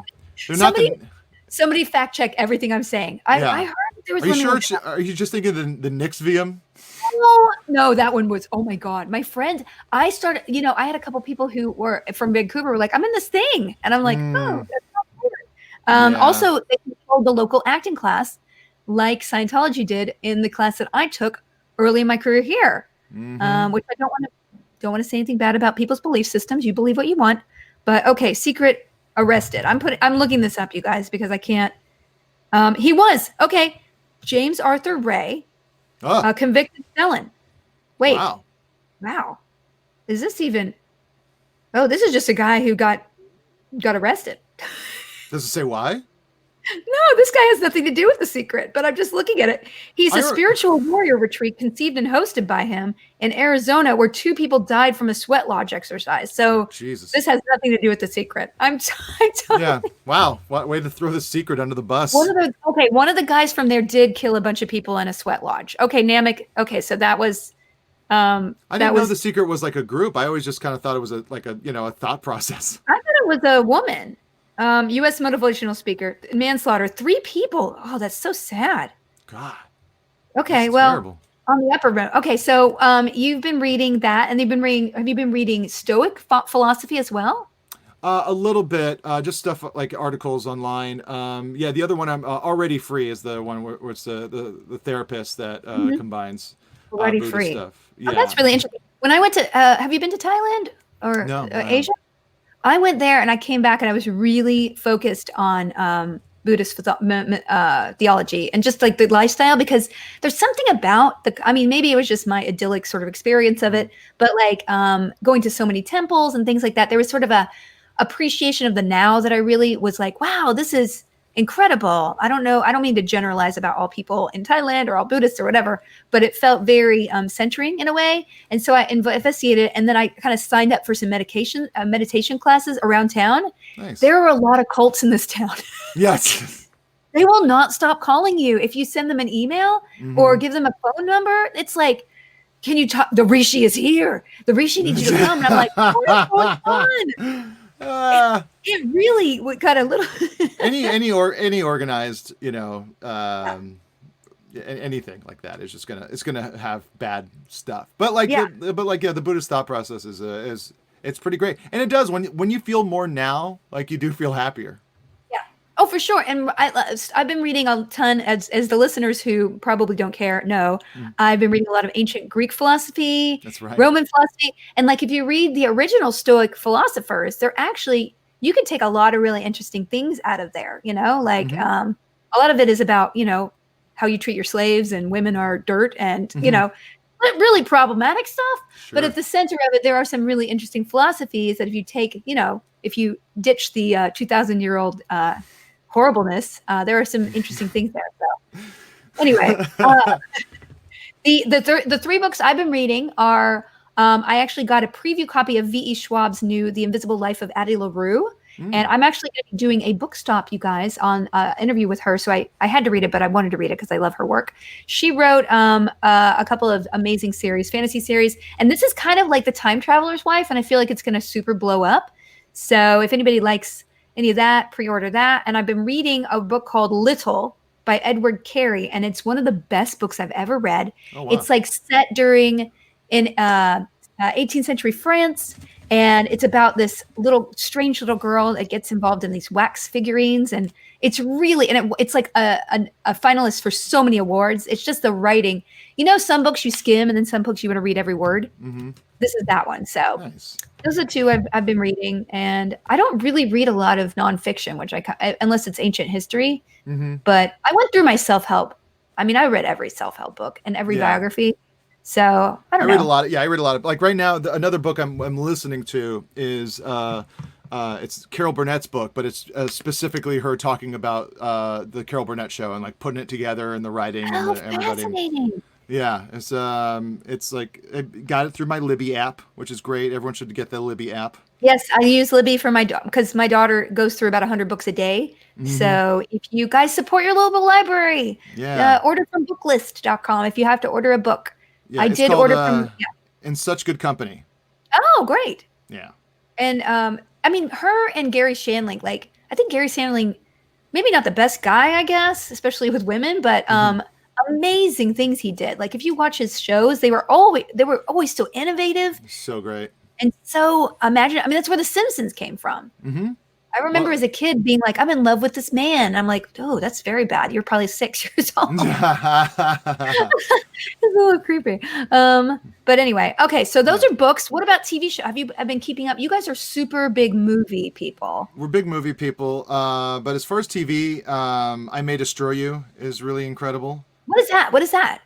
Somebody fact check everything I'm saying. I heard there was. Are you sure? Are you just thinking the Knicks VM? No, that one was. Oh my god, my friend. I started. You know, I had a couple people who were from Vancouver. Were like, I'm in this thing, and I'm like, oh, that's not weird. Also, they controlled the local acting class, like Scientology did in the class that I took early in my career here. Which I don't want to say anything bad about people's belief systems. You believe what you want, but okay. Secret arrested. I'm looking this up, you guys, because I can't. He was okay. James Arthur Ray, convicted felon. Wait, wow. Is this even? Oh, this is just a guy who got arrested. Does it say why? No, this guy has nothing to do with The Secret, but I'm just looking at it. He's a spiritual warrior retreat conceived and hosted by him in Arizona, where 2 people died from a sweat lodge exercise. So this has nothing to do with The Secret. Yeah. Wow. What way to throw The Secret under the bus. One of the guys from there did kill a bunch of people in a sweat lodge. Okay, Namek. Okay, so that was. I didn't know The Secret was like a group. I always just kind of thought it was a thought process. I thought it was a woman. U.S. motivational speaker, manslaughter, 3 people. Oh, that's so sad. God. Okay, well, terrible. On the upper rim. Okay, so you've been reading that, and have you been reading Stoic philosophy as well? A little bit, just stuff like articles online. The other one, I'm Already Free, is the one where it's the therapist that combines Already Buddhist Free stuff. Yeah. Oh, that's really interesting. When I went to, have you been to Thailand or Asia? I went there and I came back and I was really focused on Buddhist theology and just like the lifestyle, because there's something about maybe it was just my idyllic sort of experience of it, but like going to so many temples and things like that, there was sort of a appreciation of the now that I really was like, wow, this is incredible. I don't mean to generalize about all people in Thailand or all Buddhists or whatever, but it felt very centering in a way. And so I investigated, and then I kind of signed up for some meditation classes around town. Nice. There are a lot of cults in this town. Yes. They will not stop calling you if you send them an email or give them a phone number. It's like, can you talk? The Rishi is here. The Rishi needs you to come. And I'm like, what's going on? It really got a little any organized, anything like that is just gonna have bad stuff. But the Buddhist thought process is it's pretty great, and it does when you feel more now, like you do feel happier. Oh, for sure. And I've been reading a ton, as the listeners who probably don't care know, I've been reading a lot of ancient Greek philosophy, that's right, Roman philosophy. And like, if you read the original Stoic philosophers, they're actually, you can take a lot of really interesting things out of there, like a lot of it is about, how you treat your slaves and women are dirt and, really problematic stuff. Sure. But at the center of it, there are some really interesting philosophies that if you take, if you ditch the 2,000-year-old horribleness, there are some interesting things there. So anyway, the 3 books I've been reading are, I actually got a preview copy of V.E. Schwab's new The Invisible Life of Addie Larue. And I'm actually going to be doing a book stop, you guys, on interview with her. So I had to read it, but I wanted to read it because I love her work. She wrote a couple of amazing fantasy series. And this is kind of like The Time Traveler's Wife. And I feel like it's going to super blow up. So if anybody likes any of that, pre-order that. And I've been reading a book called Little by Edward Carey, and it's one of the best books I've ever read. Oh, wow. It's like set in 18th century France, and it's about this strange little girl that gets involved in these wax figurines, and it's really, and it's like a finalist for so many awards. It's just the writing. Some books you skim, and then some books you want to read every word. This is that one. So nice. Those are 2 I've been reading, and I don't really read a lot of nonfiction, which unless it's ancient history. But I went through my self-help. I read every self-help book and every biography. So I don't know. I read a lot of, like right now, another book I'm listening to is it's Carol Burnett's book, but it's specifically her talking about the Carol Burnett show and like putting it together and the writing and everybody. Fascinating. Yeah, it's like I got it through my Libby app, which is great. Everyone should get the Libby app. Yes, I use Libby for because my daughter goes through about 100 books a day. So if you guys support your local library, order from booklist.com if you have to order a book. Yeah, I it's did called order from. Yeah. In Such Good Company. Oh, great. Yeah. And I mean, her and Gary Shandling, like I think Gary Shandling, maybe not the best guy, I guess, especially with women, but amazing things he did. Like if you watch his shows, they were always so innovative So great. and so imagine. I mean, that's where The Simpsons came from. Mm-hmm. I remember Well, as a kid being like, I'm in love with this man. I'm like, oh, that's very bad. You're probably 6 years old. It's a little creepy. But anyway, okay, so those are books. What about TV show? I've been keeping up? You guys are super big movie people. we're big movie people. But as far as TV, I May Destroy You is really incredible. What is that? What is that?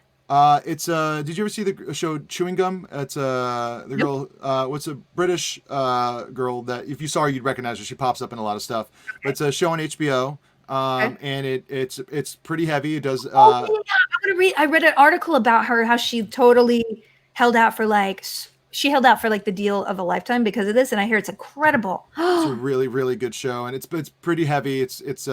It's did you ever see the show Chewing Gum? It's the Nope. girl. What's a British girl that if you saw her you'd recognize her. She pops up in a lot of stuff. But it's a show on HBO. Okay. And it's pretty heavy. It does. Oh, yeah, I'm gonna read. I read an article about her, how she totally held out for like she held out for like the deal of a lifetime because of this, and I hear it's incredible. It's a really really good show, and it's pretty heavy. It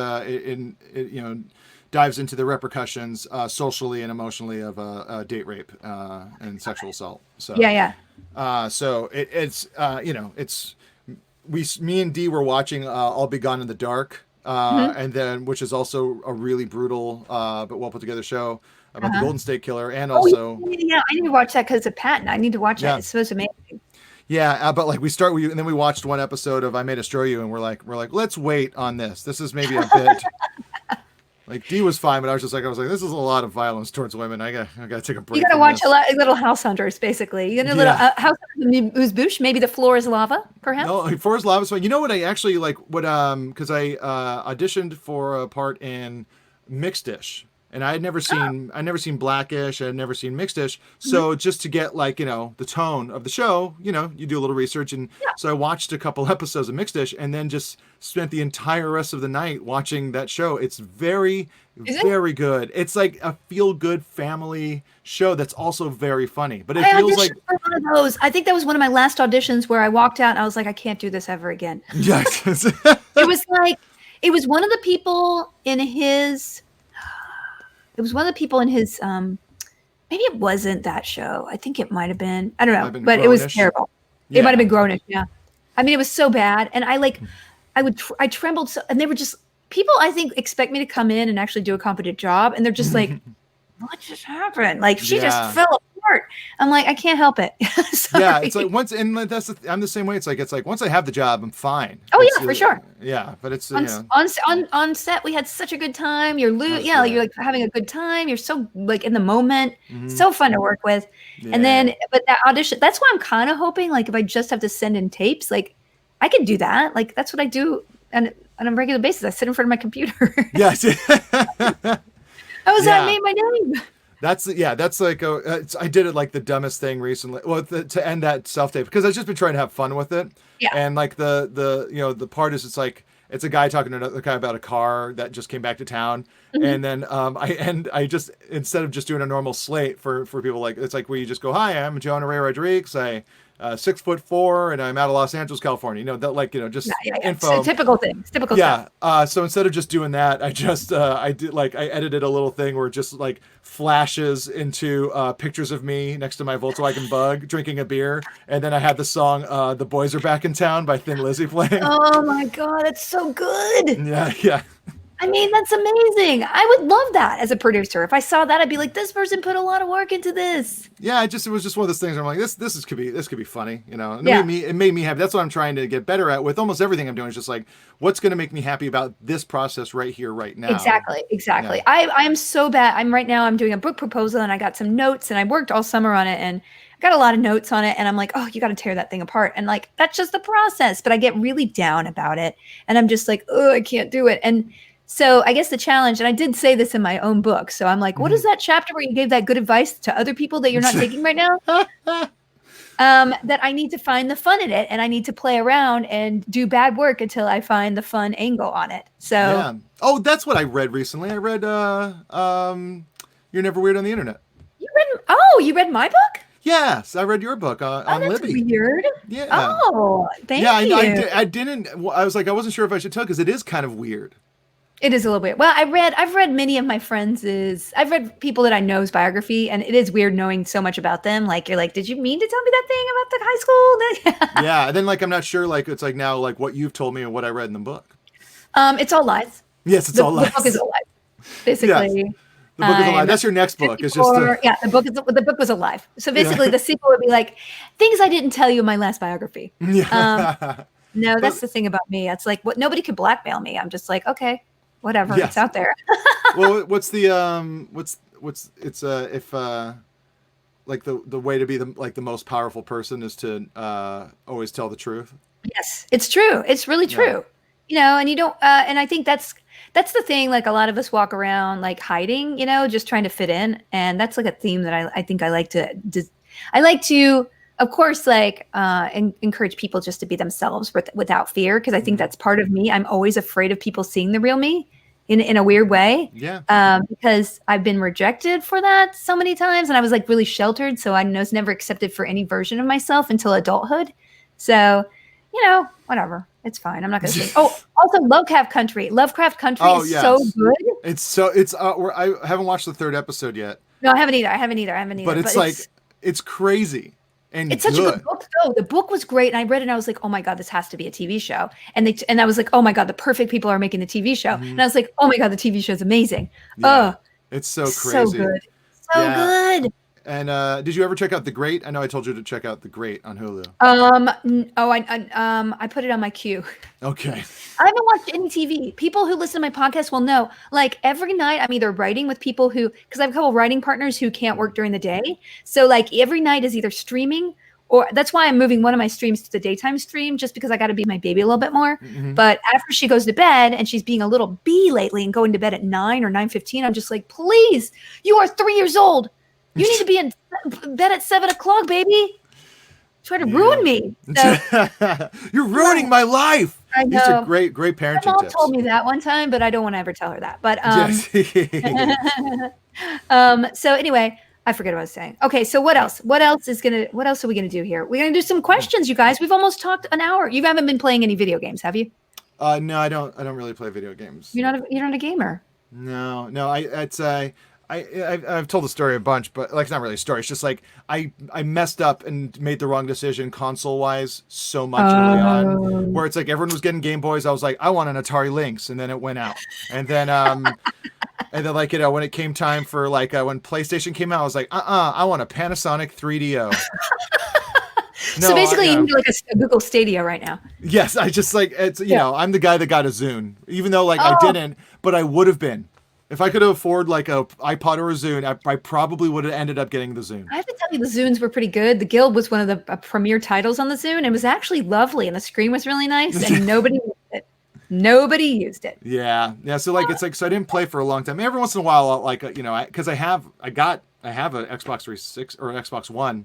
dives into the repercussions socially and emotionally of a date rape and sexual assault. So Yeah. me and Dee were watching All Be Gone in the Dark, Mhm. and then which is also a really brutal but well put together show about the Uh-huh. Golden State Killer, and Oh, also yeah. I need to watch that because of Patton. I need to watch that. yeah It's supposed to be amazing. yeah. But like and then we watched one episode of I May Destroy You, and we're like let's wait on this. This is maybe a bit. Like Dee was fine, but I was like, this is a lot of violence towards women. I gotta take a break. You got to from watch this. Little House Hunters, basically. You got a little House Hunters, who's Boosh. Maybe the floor is lava, perhaps. No, like, Forest Lava's fine. You know what? I actually like what because I auditioned for a part in Mixed-ish, and I had never seen Blackish. I had never seen Mixed-ish. So just to get like the tone of the show, you do a little research, and so I watched a couple episodes of Mixed-ish, and then just spent the entire rest of the night watching that show. It's very very good. It's like a feel-good family show that's also very funny, but it feels like for one of those. I think that was one of my last auditions where I walked out and I was like, I can't do this ever again. yes. It was one of the people in his. It was one of the people in his. Maybe it wasn't that show. I think it might have been. I don't know, but it was terrible. Yeah. It might have been Grownish. Yeah, I mean, it was so bad, and I trembled so, and they were just people. I think expect me to come in and actually do a competent job, and they're just like, "What just happened?" Like she just fell apart. I'm like, I can't help it. Yeah, it's like I'm the same way. It's like once I have the job, I'm fine. Oh yeah, for sure. Yeah, but it's on set we had such a good time. You're you're like having a good time. You're so like in the moment. So fun to work with. Yeah. And then but that audition, that's why I'm kind of hoping like if I just have to send in tapes, like I can do that. Like that's what I do on a regular basis. I sit in front of my computer. Yes. How was that made my name? That's like I did it like the dumbest thing recently. Well, to end that self tape because I've just been trying to have fun with it. Yeah. And like the part is it's a guy talking to another guy about a car that just came back to town, and then I just instead of just doing a normal slate for people like it's like where you just go, hi, I'm Jonah Rodrigues. 6'4" and I'm out of Los Angeles, California. Just info. So typical things. Typical stuff. So instead of just doing that, I just I edited a little thing where it just like flashes into pictures of me next to my Volkswagen Bug drinking a beer, and then I had the song "The Boys Are Back in Town" by Thin Lizzy playing. Oh my god, that's so good. Yeah. I mean, that's amazing. I would love that as a producer. If I saw that, I'd be like, this person put a lot of work into this. Yeah, it was just one of those things where I'm like, this could be funny, And Yeah. it made me happy. That's what I'm trying to get better at with almost everything I'm doing. Is just like, what's going to make me happy about this process right here, right now. Exactly. Yeah. I'm so bad. I'm doing a book proposal and I got some notes and I worked all summer on it and I got a lot of notes on it and I'm like, oh, you got to tear that thing apart. And like, that's just the process. But I get really down about it and I'm just like, oh, I can't do it. And so I guess the challenge, and I did say this in my own book. So I'm like, what is that chapter where you gave that good advice to other people that you're not taking right now? That I need to find the fun in it and I need to play around and do bad work until I find the fun angle on it. So yeah. Oh, that's what I read recently. I read You're Never Weird on the Internet. You read my book? Yes, I read your book on that's Libby. Weird. Yeah. Oh, thank you. I didn't. I was like, I wasn't sure if I should tell because it is kind of weird. It is a little weird. Well, I've read many of my I've read people that I know's biography, and it is weird knowing so much about them. Like you're like, did you mean to tell me that thing about the high school? Yeah, and then like I'm not sure. Like it's like now like what you've told me and what I read in the book. It's all lies. Yes, it's all lies. The book is all lies, basically. Yes. The book is a lie. That's your next book. It's just the book was a lie. So basically, the sequel would be like things I didn't tell you in my last biography. Yeah. No, that's the thing about me. It's like what nobody could blackmail me. I'm just like, okay, whatever. Yes. It's out there. Well, what's the what's it's if like the way to be the most powerful person is to always tell the truth. Yes, it's true. It's really true. Yeah. And you don't and I think that's the thing, like a lot of us walk around like hiding, just trying to fit in, and that's like a theme that I think I like to of course like encourage people just to be themselves without fear, because I think that's part of me. I'm always afraid of people seeing the real me in a weird way. Yeah. Because I've been rejected for that so many times, and I was like really sheltered, so I was never accepted for any version of myself until adulthood. So, whatever. It's fine. I'm not going to say. Oh, also Lovecraft Country. Lovecraft Country is so good. I haven't watched the third episode yet. No, I haven't either. But it's crazy. And it's such a good book, though. The book was great, and I read it, and I was like, "Oh my god, this has to be a TV show." And I was like, "Oh my god, the perfect people are making the TV show." And I was like, "Oh my god, the TV show is amazing." Yeah. It's so crazy, so good, good. And did you ever check out The Great? I know I told you to check out The Great on Hulu. I put it on my queue. Okay. I haven't watched any TV. People who listen to my podcast will know. Like every night, I'm either writing with people because I have a couple writing partners who can't work during the day. So like every night is either streaming, or that's why I'm moving one of my streams to the daytime stream, just because I got to be my baby a little bit more. Mm-hmm. But after she goes to bed, and she's being a little bee lately and going to bed at 9 or 9:15, I'm just like, please, you are 3 years old. You need to be in bed at 7 o'clock, baby. Try to ruin me. So, you're ruining my life. I know. These are great parenting My mom tips. told me that one time, but I don't want to ever tell her that. But so anyway, I forget what I was saying. Okay, so what else? What else are we gonna do here? We're gonna do some questions, you guys. We've almost talked an hour. You haven't been playing any video games, have you? No, I don't really play video games. You're not a gamer. No. I've told the story a bunch, but like it's not really a story. It's just like I messed up and made the wrong decision console wise so much early on, where it's like everyone was getting Game Boys. I was like, I want an Atari Lynx, and then it went out. And then like when it came time for like when PlayStation came out, I was like, I want a Panasonic 3DO. So basically, you can do like a Google Stadia right now. Yes, I just like it's I'm the guy that got a Zune, even though like I didn't, but I would have been. If I could afford like a iPod or a Zune, I probably would have ended up getting the Zune. I have to tell you, the Zunes were pretty good. The Guild was one of the premier titles on the Zune. It was actually lovely, and the screen was really nice, and nobody used it. Nobody used it. Yeah. So like it's like so I didn't play for a long time. Every once in a while, I'll, like because I have an Xbox 360 or an Xbox One,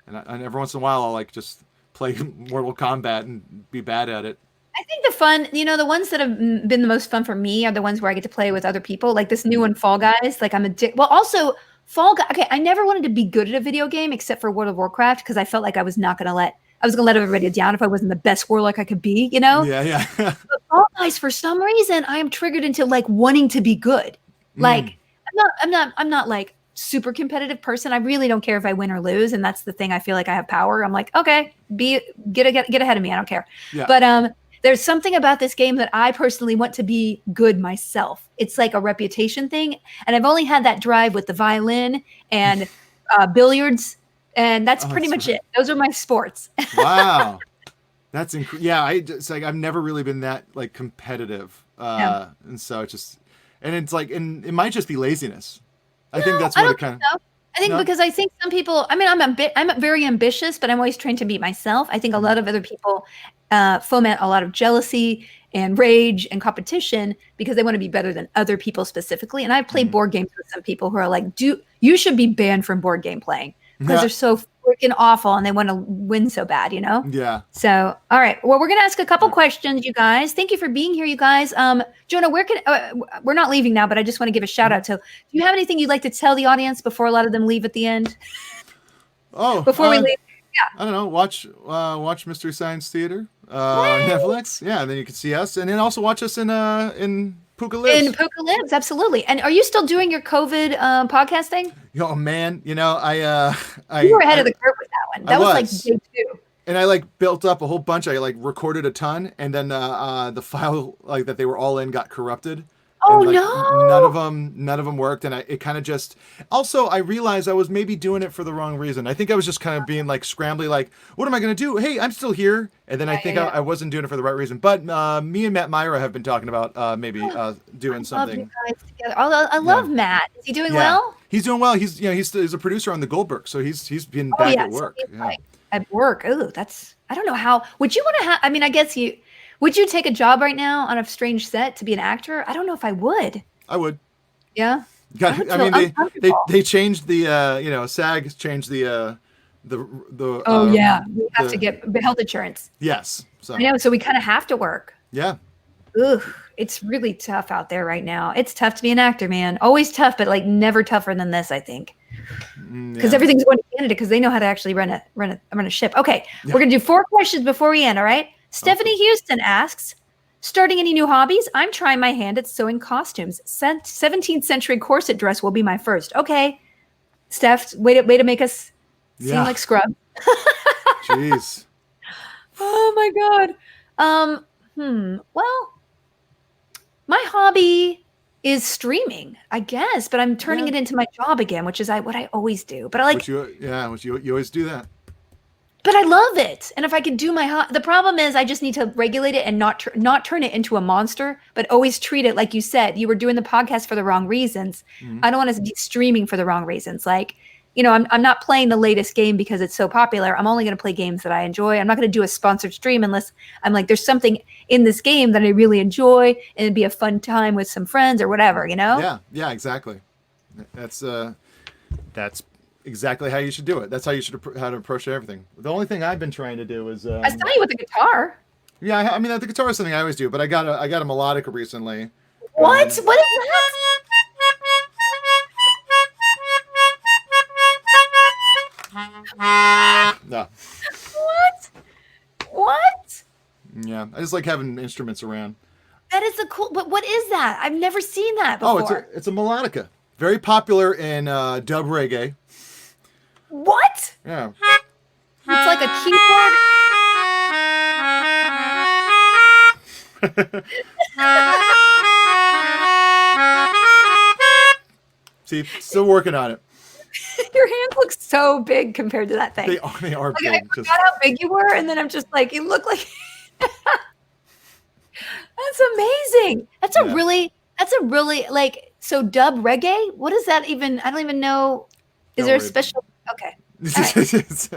and every once in a while I'll like just play Mortal Kombat and be bad at it. I think the fun, the ones that have been the most fun for me are the ones where I get to play with other people, like this new one, Fall Guys. Like well, also Fall Guys. Okay, I never wanted to be good at a video game except for World of Warcraft, because I felt like I was going to let everybody down if I wasn't the best warlock I could be, Yeah. But Fall Guys, for some reason, I am triggered into like wanting to be good. Like I'm not like super competitive person. I really don't care if I win or lose, and that's the thing. I feel like I have power. I'm like, okay, get ahead of me. I don't care. Yeah. But there's something about this game that I personally want to be good myself. It's like a reputation thing. And I've only had that drive with the violin and billiards. And that's pretty much it. Those are my sports. Wow. That's it's like I've never really been that like competitive. And so it's like, and it might just be laziness. I think that's what it kind of. I think because I think some people, I'm very ambitious, but I'm always trying to beat myself. I think a lot of other people foment a lot of jealousy and rage and competition because they want to be better than other people specifically. And I've played board games with some people who are like, you should be banned from board game playing because they're so freaking awful and they want to win so bad, Yeah. So, all right. Well, we're going to ask a couple questions, you guys. Thank you for being here, you guys. Jonah, we're not leaving now, but I just want to give a shout out to, do you have anything you'd like to tell the audience before a lot of them leave at the end? Before we leave? Yeah. I don't know. Watch Mystery Science Theater on Netflix. Yeah. And then you can see us, and then also watch us in Puka In lives. Puka Lives, absolutely. And are you still doing your COVID podcast thing? Oh man, You were ahead of the curve with that one. I That was like was. day 2. And I like built up a whole bunch. I like recorded a ton, and then the file like that they were all in got corrupted, Oh and like no! none of them worked. And it kind of just also I realized I was maybe doing it for the wrong reason. I think I was just kind of being like scrambly, like what am I gonna do? Hey, I'm still here. And then I think I wasn't doing it for the right reason. But me and Matt Myra have been talking about maybe doing something. Love you guys together. I love Matt. Is he doing well? He's doing well. He's a producer on the Goldberg, so he's been Oh back yeah, at so work. he's Yeah. like at work. Oh, I don't know how. Would you want to have? I mean, I guess would you take a job right now on a strange set to be an actor? I don't know if I would. I would. Yeah. I mean, they changed the SAG changed the Oh yeah, we have to get health insurance. Yes. So I know, so we kind of have to work. yeah. Ugh, it's really tough out there right now. It's tough to be an actor, man. Always tough, but like never tougher than this, I think. Because everything's going to Canada because they know how to actually run a ship. Okay, we're gonna do 4 questions before we end. All right. Stephanie Houston asks, starting any new hobbies? I'm trying my hand at sewing costumes. 17th century corset dress will be my first. Okay, Steph, way to make us seem like scrub. Jeez. Oh my God. Well, my hobby is streaming, I guess, but I'm turning it into my job again, which is what I always do. But I like, you always do that. but I love it. And if I can do the problem is I just need to regulate it and not turn it into a monster, but always treat it like you said. You were doing the podcast for the wrong reasons. I don't want to be streaming for the wrong reasons. Like, I'm not playing the latest game because it's so popular. I'm only going to play games that I enjoy. I'm not going to do a sponsored stream unless I'm like, there's something in this game that I really enjoy and it'd be a fun time with some friends or whatever, Yeah, exactly. That's exactly how you should do it. That's how you should how to approach everything. The only thing I've been trying to do is I saw you with the guitar. Yeah, I mean the guitar is something I always do, but I got a melodica recently. What? What is that? No. What? Yeah, I just like having instruments around. That is cool. But what is that? I've never seen that before. Oh, it's a melodica. Very popular in dub reggae. What? Yeah. It's like a keyboard. See, still working on it. Your hands look so big compared to that thing. They are like, big. I forgot how big you were, and then I'm just like, you look like. That's amazing. That's a really like, so dub reggae. What is that even? I don't even know. Is there a special? Okay. Right.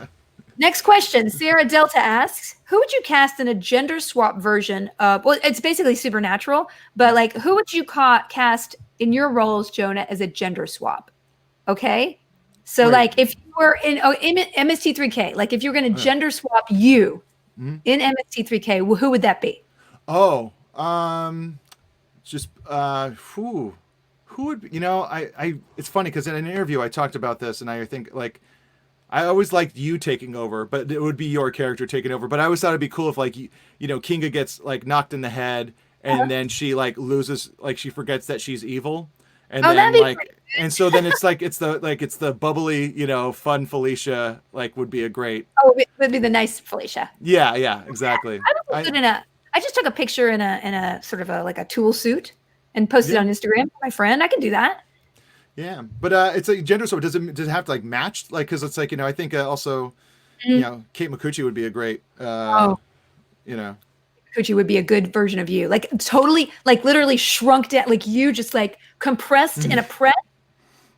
Next question. Sierra Delta asks, who would you cast in a gender swap version of? Well, it's basically Supernatural, but like, who would you cast in your roles, Jonah, as a gender swap? Okay. So like if you were in MST3K, like if you're going to gender swap you in MST3K, who would that be? Oh, just who would I it's funny because in an interview I talked about this and I think like I always liked you taking over, but it would be your character taking over. But I always thought it'd be cool if like Kinga gets like knocked in the head and then she like loses, like she forgets that she's evil. And then like, and so then it's like, it's the bubbly, fun Felicia, like would be a great. Oh, it would be the nice Felicia. Yeah, exactly. I just took a picture in a sort of like a tool suit and posted on Instagram for my friend. I can do that. Yeah. But it's a gender swap. Does it have to like match? Like, cause it's like, I think also, Kate Micucci would be a great, Micucci would be a good version of you. Like totally, like literally shrunk down, like you just like compressed in a press.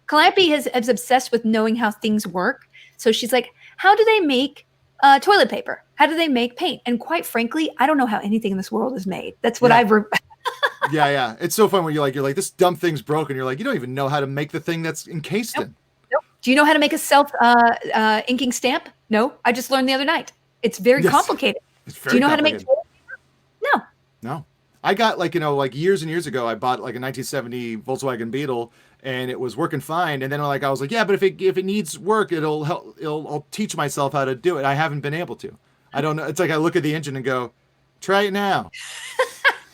Calliope is obsessed with knowing how things work. So she's like, how do they make toilet paper? How do they make paint? And quite frankly, I don't know how anything in this world is made. That's what I've. Yeah. It's so fun when you're like, this dumb thing's broken. You're like, you don't even know how to make the thing that's encased in. Nope. Do you know how to make a self inking stamp? No, I just learned the other night. It's very complicated. Do you know how to make toilet paper? No. I got like years and years ago, I bought like a 1970 Volkswagen Beetle. And it was working fine. And then I was like, yeah, but if it needs work, it'll help. I'll teach myself how to do it. I haven't been able to. I don't know. It's like I look at the engine and go, try it now.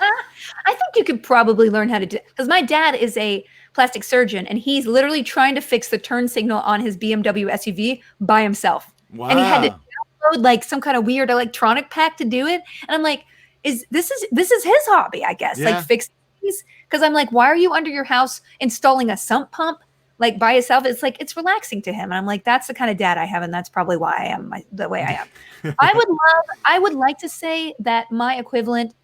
I think think you could probably learn how to do it. Because my dad is a plastic surgeon, and he's literally trying to fix the turn signal on his BMW SUV by himself. Wow. And he had to download like some kind of weird electronic pack to do it. And I'm like, this is his hobby, I guess. Yeah. Like fix things. Because I'm like, why are you under your house installing a sump pump like by yourself? It's like, it's relaxing to him. And I'm like, that's the kind of dad I have, and that's probably why I am the way I am. I would like to say that my equivalent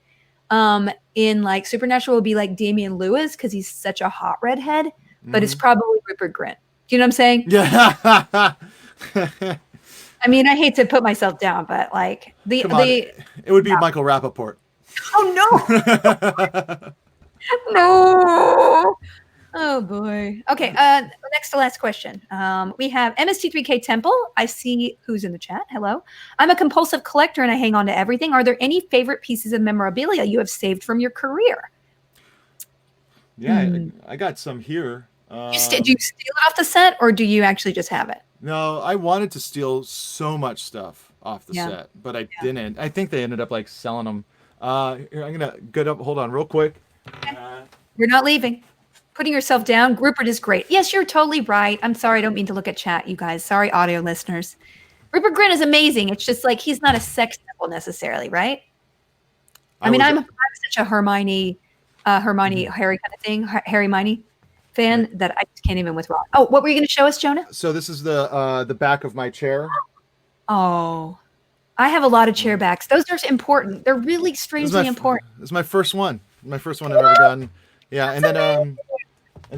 in like Supernatural would be like Damian Lewis, because he's such a hot redhead, but it's probably Rupert Grint. Do you know what I'm saying? Yeah. I mean, I hate to put myself down, but like it would be Michael Rappaport. Oh no. No. Oh boy. Okay. Next to last question. We have MST3K Temple. I see who's in the chat. Hello. I'm a compulsive collector and I hang on to everything. Are there any favorite pieces of memorabilia you have saved from your career? Yeah, I got some here. Do you steal it off the set, or do you actually just have it? No, I wanted to steal so much stuff off the set, but I didn't. I think they ended up like selling them. Here, I'm gonna get up. Hold on, real quick. Okay. You're not leaving. Putting yourself down. Rupert is great. Yes, you're totally right. I'm sorry. I don't mean to look at chat, you guys. Sorry, audio listeners. Rupert Grint is amazing. It's just like he's not a sex symbol necessarily, right? I'm such a Hermione, Harry kind of thing, Harry Miney fan that I just can't even withdraw. Oh, what were you going to show us, Jonah? So this is the back of my chair. Oh, I have a lot of chair backs. Those are important. They're really strangely important. This is my first one. My first one I've ever done. Yeah, and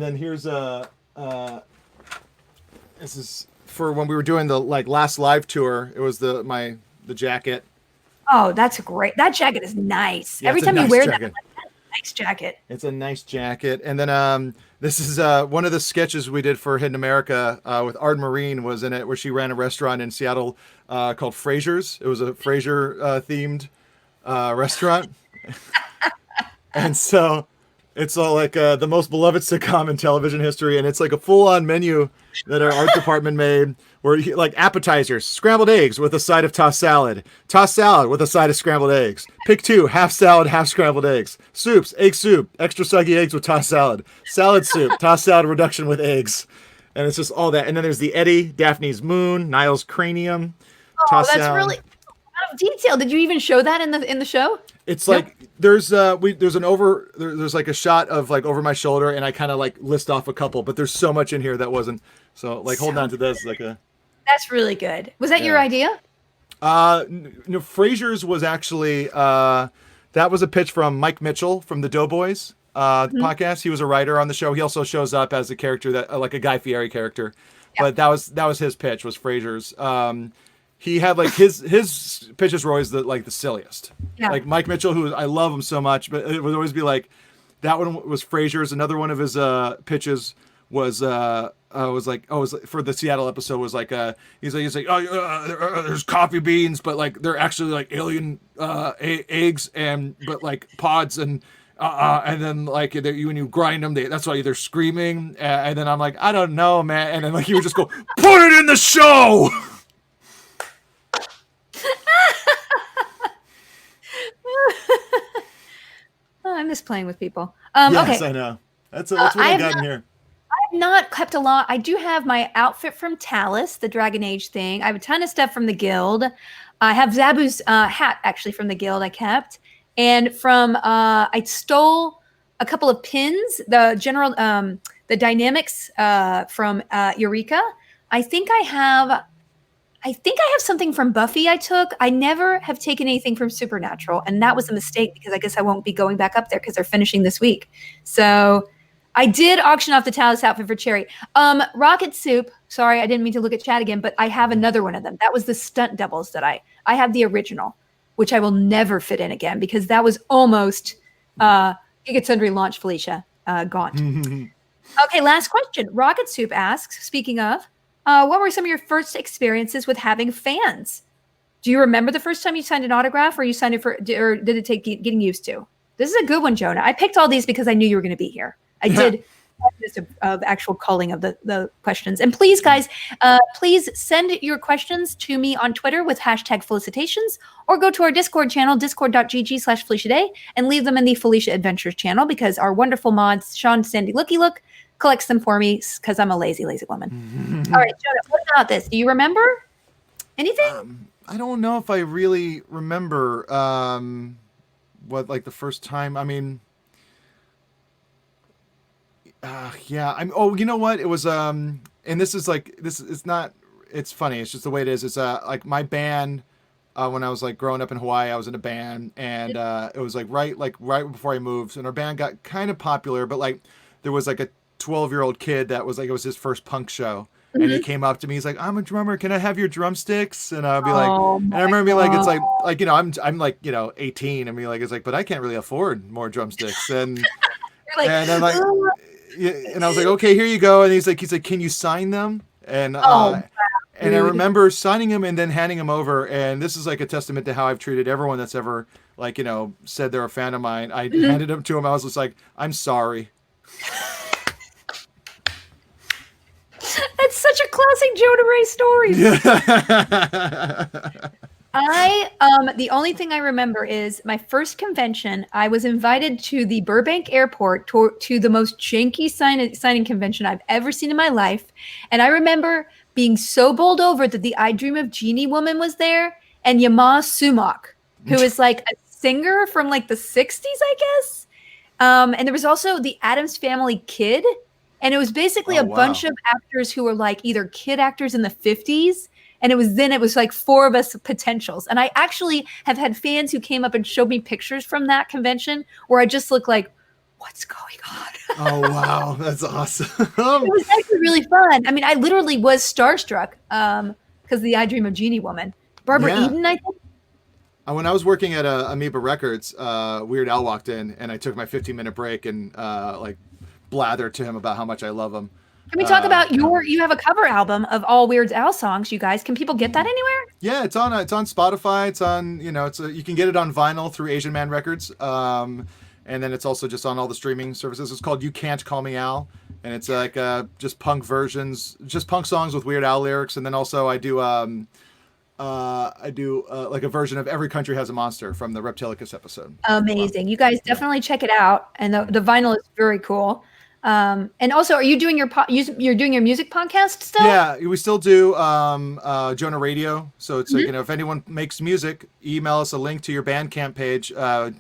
then here's this is for when we were doing the last live tour. It was the jacket. Oh, that's great. That jacket is nice. Yeah, every time you wear that, that's a nice jacket. It's a nice jacket. And then this is one of the sketches we did for Hidden America with Ard Marine was in it, where she ran a restaurant in Seattle called Frasier's. It was a Frasier themed restaurant. And so it's all like the most beloved sitcom in television history, and it's like a full-on menu that our art department made, where like appetizers, scrambled eggs with a side of tossed salad with a side of scrambled eggs. Pick two, half salad, half scrambled eggs. Soups, egg soup, extra soggy eggs with tossed salad soup, tossed salad reduction with eggs, and it's just all that. And then there's the Eddie, Daphne's moon, Niall's cranium. That's really out of detail. Did you even show that in the show? It's like there's like a shot of like over my shoulder, and I kind of like list off a couple, but there's so much in here that wasn't. So like holding on to this like a. That's really good. Was that your idea? No, Frasier's was actually that was a pitch from Mike Mitchell from the Doughboys podcast. He was a writer on the show. He also shows up as a character that like a Guy Fieri character, but that was his pitch, was Frasier's. He had like his pitches were always the silliest. Yeah. Like Mike Mitchell, who I love him so much, but it would always be like that one was Frasier's. Another one of his pitches was for the Seattle episode was like he's like there's coffee beans, but like they're actually like alien eggs but like pods and then like when you grind them, that's why they're screaming. And then I'm like, I don't know, man. And then like he would just go, put it in the show. I miss playing with people. Yes, okay. I know. That's what I got in here. I've not kept a lot. I do have my outfit from Talus, the Dragon Age thing. I have a ton of stuff from the Guild. I have Zabu's hat actually from the Guild I kept. And from I stole a couple of pins, the dynamics from Eureka. I think I have something from Buffy I took. I never have taken anything from Supernatural, and that was a mistake because I guess I won't be going back up there because they're finishing this week. So I did auction off the Talus outfit for Cherry. Rocket Soup, sorry, I didn't mean to look at chat again, but I have another one of them. That was the stunt doubles that I have the original, which I will never fit in again because that was almost Giga Sundry launch Felicia gaunt. Okay, last question. Rocket Soup asks, speaking of, what were some of your first experiences with having fans? Do you remember the first time you signed an autograph, or you signed it or did it take getting used to? This is a good one, Jonah. I picked all these because I knew you were going to be here. I did of actual calling of the questions. And please, guys, please send your questions to me on Twitter with hashtag Felicitations, or go to our Discord channel, discord.gg/FeliciaDay, and leave them in the Felicia Adventures channel, because our wonderful mods, Sean, Sandy, Looky Look, collects them for me because I'm a lazy woman. All right, Jonah, what about this? Do you remember anything? I don't know if I really remember what, like, the first time. I mean, yeah. You know what? It was and this is like, this is not. It's funny. It's just the way it is. It's like my band. When I was like growing up in Hawaii, I was in a band, and it was like right before I moved, and our band got kind of popular, but like there was like a 12-year-old kid that was like, it was his first punk show. And he came up to me. He's like, "I'm a drummer. Can I have your drumsticks?" And I'll be like, and I remember being like, it's like, you know, I'm like, you know, 18, and be like, it's like, but I can't really afford more drumsticks. And like, and I'm like, and I was like, okay, here you go. And he's like, can you sign them? And and I remember signing them and then handing them over. And this is like a testament to how I've treated everyone that's ever, like, you know, said they're a fan of mine. I handed them to him. I was just like, I'm sorry. That's such a classic Jonah Ray story. The only thing I remember is my first convention. I was invited to the Burbank airport to the most janky signing convention I've ever seen in my life. And I remember being so bowled over that the I Dream of Jeannie woman was there, and Yama Sumac, who is like a singer from like the 60s, I guess. And there was also the Addams Family Kid. And it was basically a bunch of actors who were like either kid actors in the 50s. And it was like 4 of us potentials. And I actually have had fans who came up and showed me pictures from that convention where I just look like, what's going on? Oh, wow. That's awesome. It was actually really fun. I mean, I literally was starstruck because the I Dream of Jeannie woman. Barbara Eden, I think. When I was working at Amoeba Records, Weird Al walked in, and I took my 15-minute break and like blathered to him about how much I love him. Can we talk about you have a cover album of all Weird Al songs, you guys? Can people get that anywhere? Yeah, it's on Spotify. It's on, you know, you can get it on vinyl through Asian Man Records. And then it's also just on all the streaming services. It's called You Can't Call Me Al, and it's like just punk versions, just punk songs with Weird Al lyrics. And then also I do like a version of Every Country Has a Monster from the Reptilicus episode. Amazing. You guys definitely check it out. And the vinyl is very cool. And also, are you doing you're doing your music podcast still? Yeah, we still do Jonah Radio. So it's like, you know, if anyone makes music, email us a link to your Bandcamp page,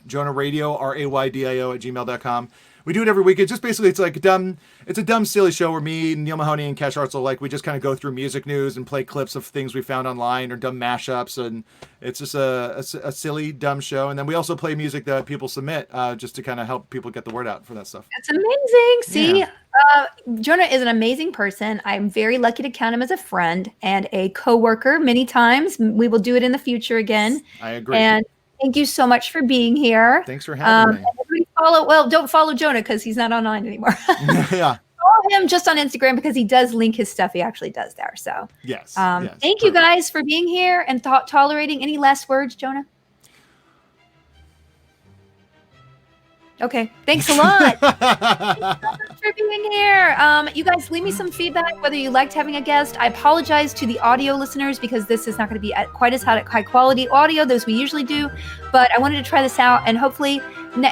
Jonah Radio, RAYDIO@gmail.com. We do it every week. It's just basically, it's a dumb, silly show where me, Neil Mahoney, and Cash Hartzell, like, we just kind of go through music news and play clips of things we found online or dumb mashups. And it's just a silly, dumb show. And then we also play music that people submit just to kind of help people get the word out for that stuff. That's amazing. See, Jonah is an amazing person. I'm very lucky to count him as a friend and a coworker many times. We will do it in the future again. I agree. And thank you so much for being here. Thanks for having me. Don't follow Jonah because he's not online anymore. Yeah. Follow him just on Instagram because he does link his stuff. He actually does there. So yes. Thank you guys for being here and tolerating. Any last words, Jonah? Okay. Thanks a lot. Thanks so much for being here. You guys, leave me some feedback whether you liked having a guest. I apologize to the audio listeners because this is not going to be at quite as high quality audio as we usually do. But I wanted to try this out, and hopefully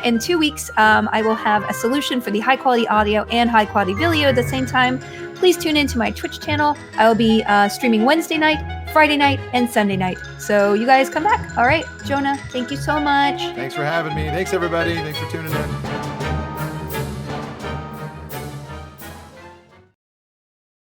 in 2 weeks, I will have a solution for the high quality audio and high quality video at the same time. Please tune into my Twitch channel. I will be streaming Wednesday night, Friday night, and Sunday night. So you guys come back. All right, Jonah, thank you so much. Thanks for having me. Thanks, everybody. Thanks for tuning in.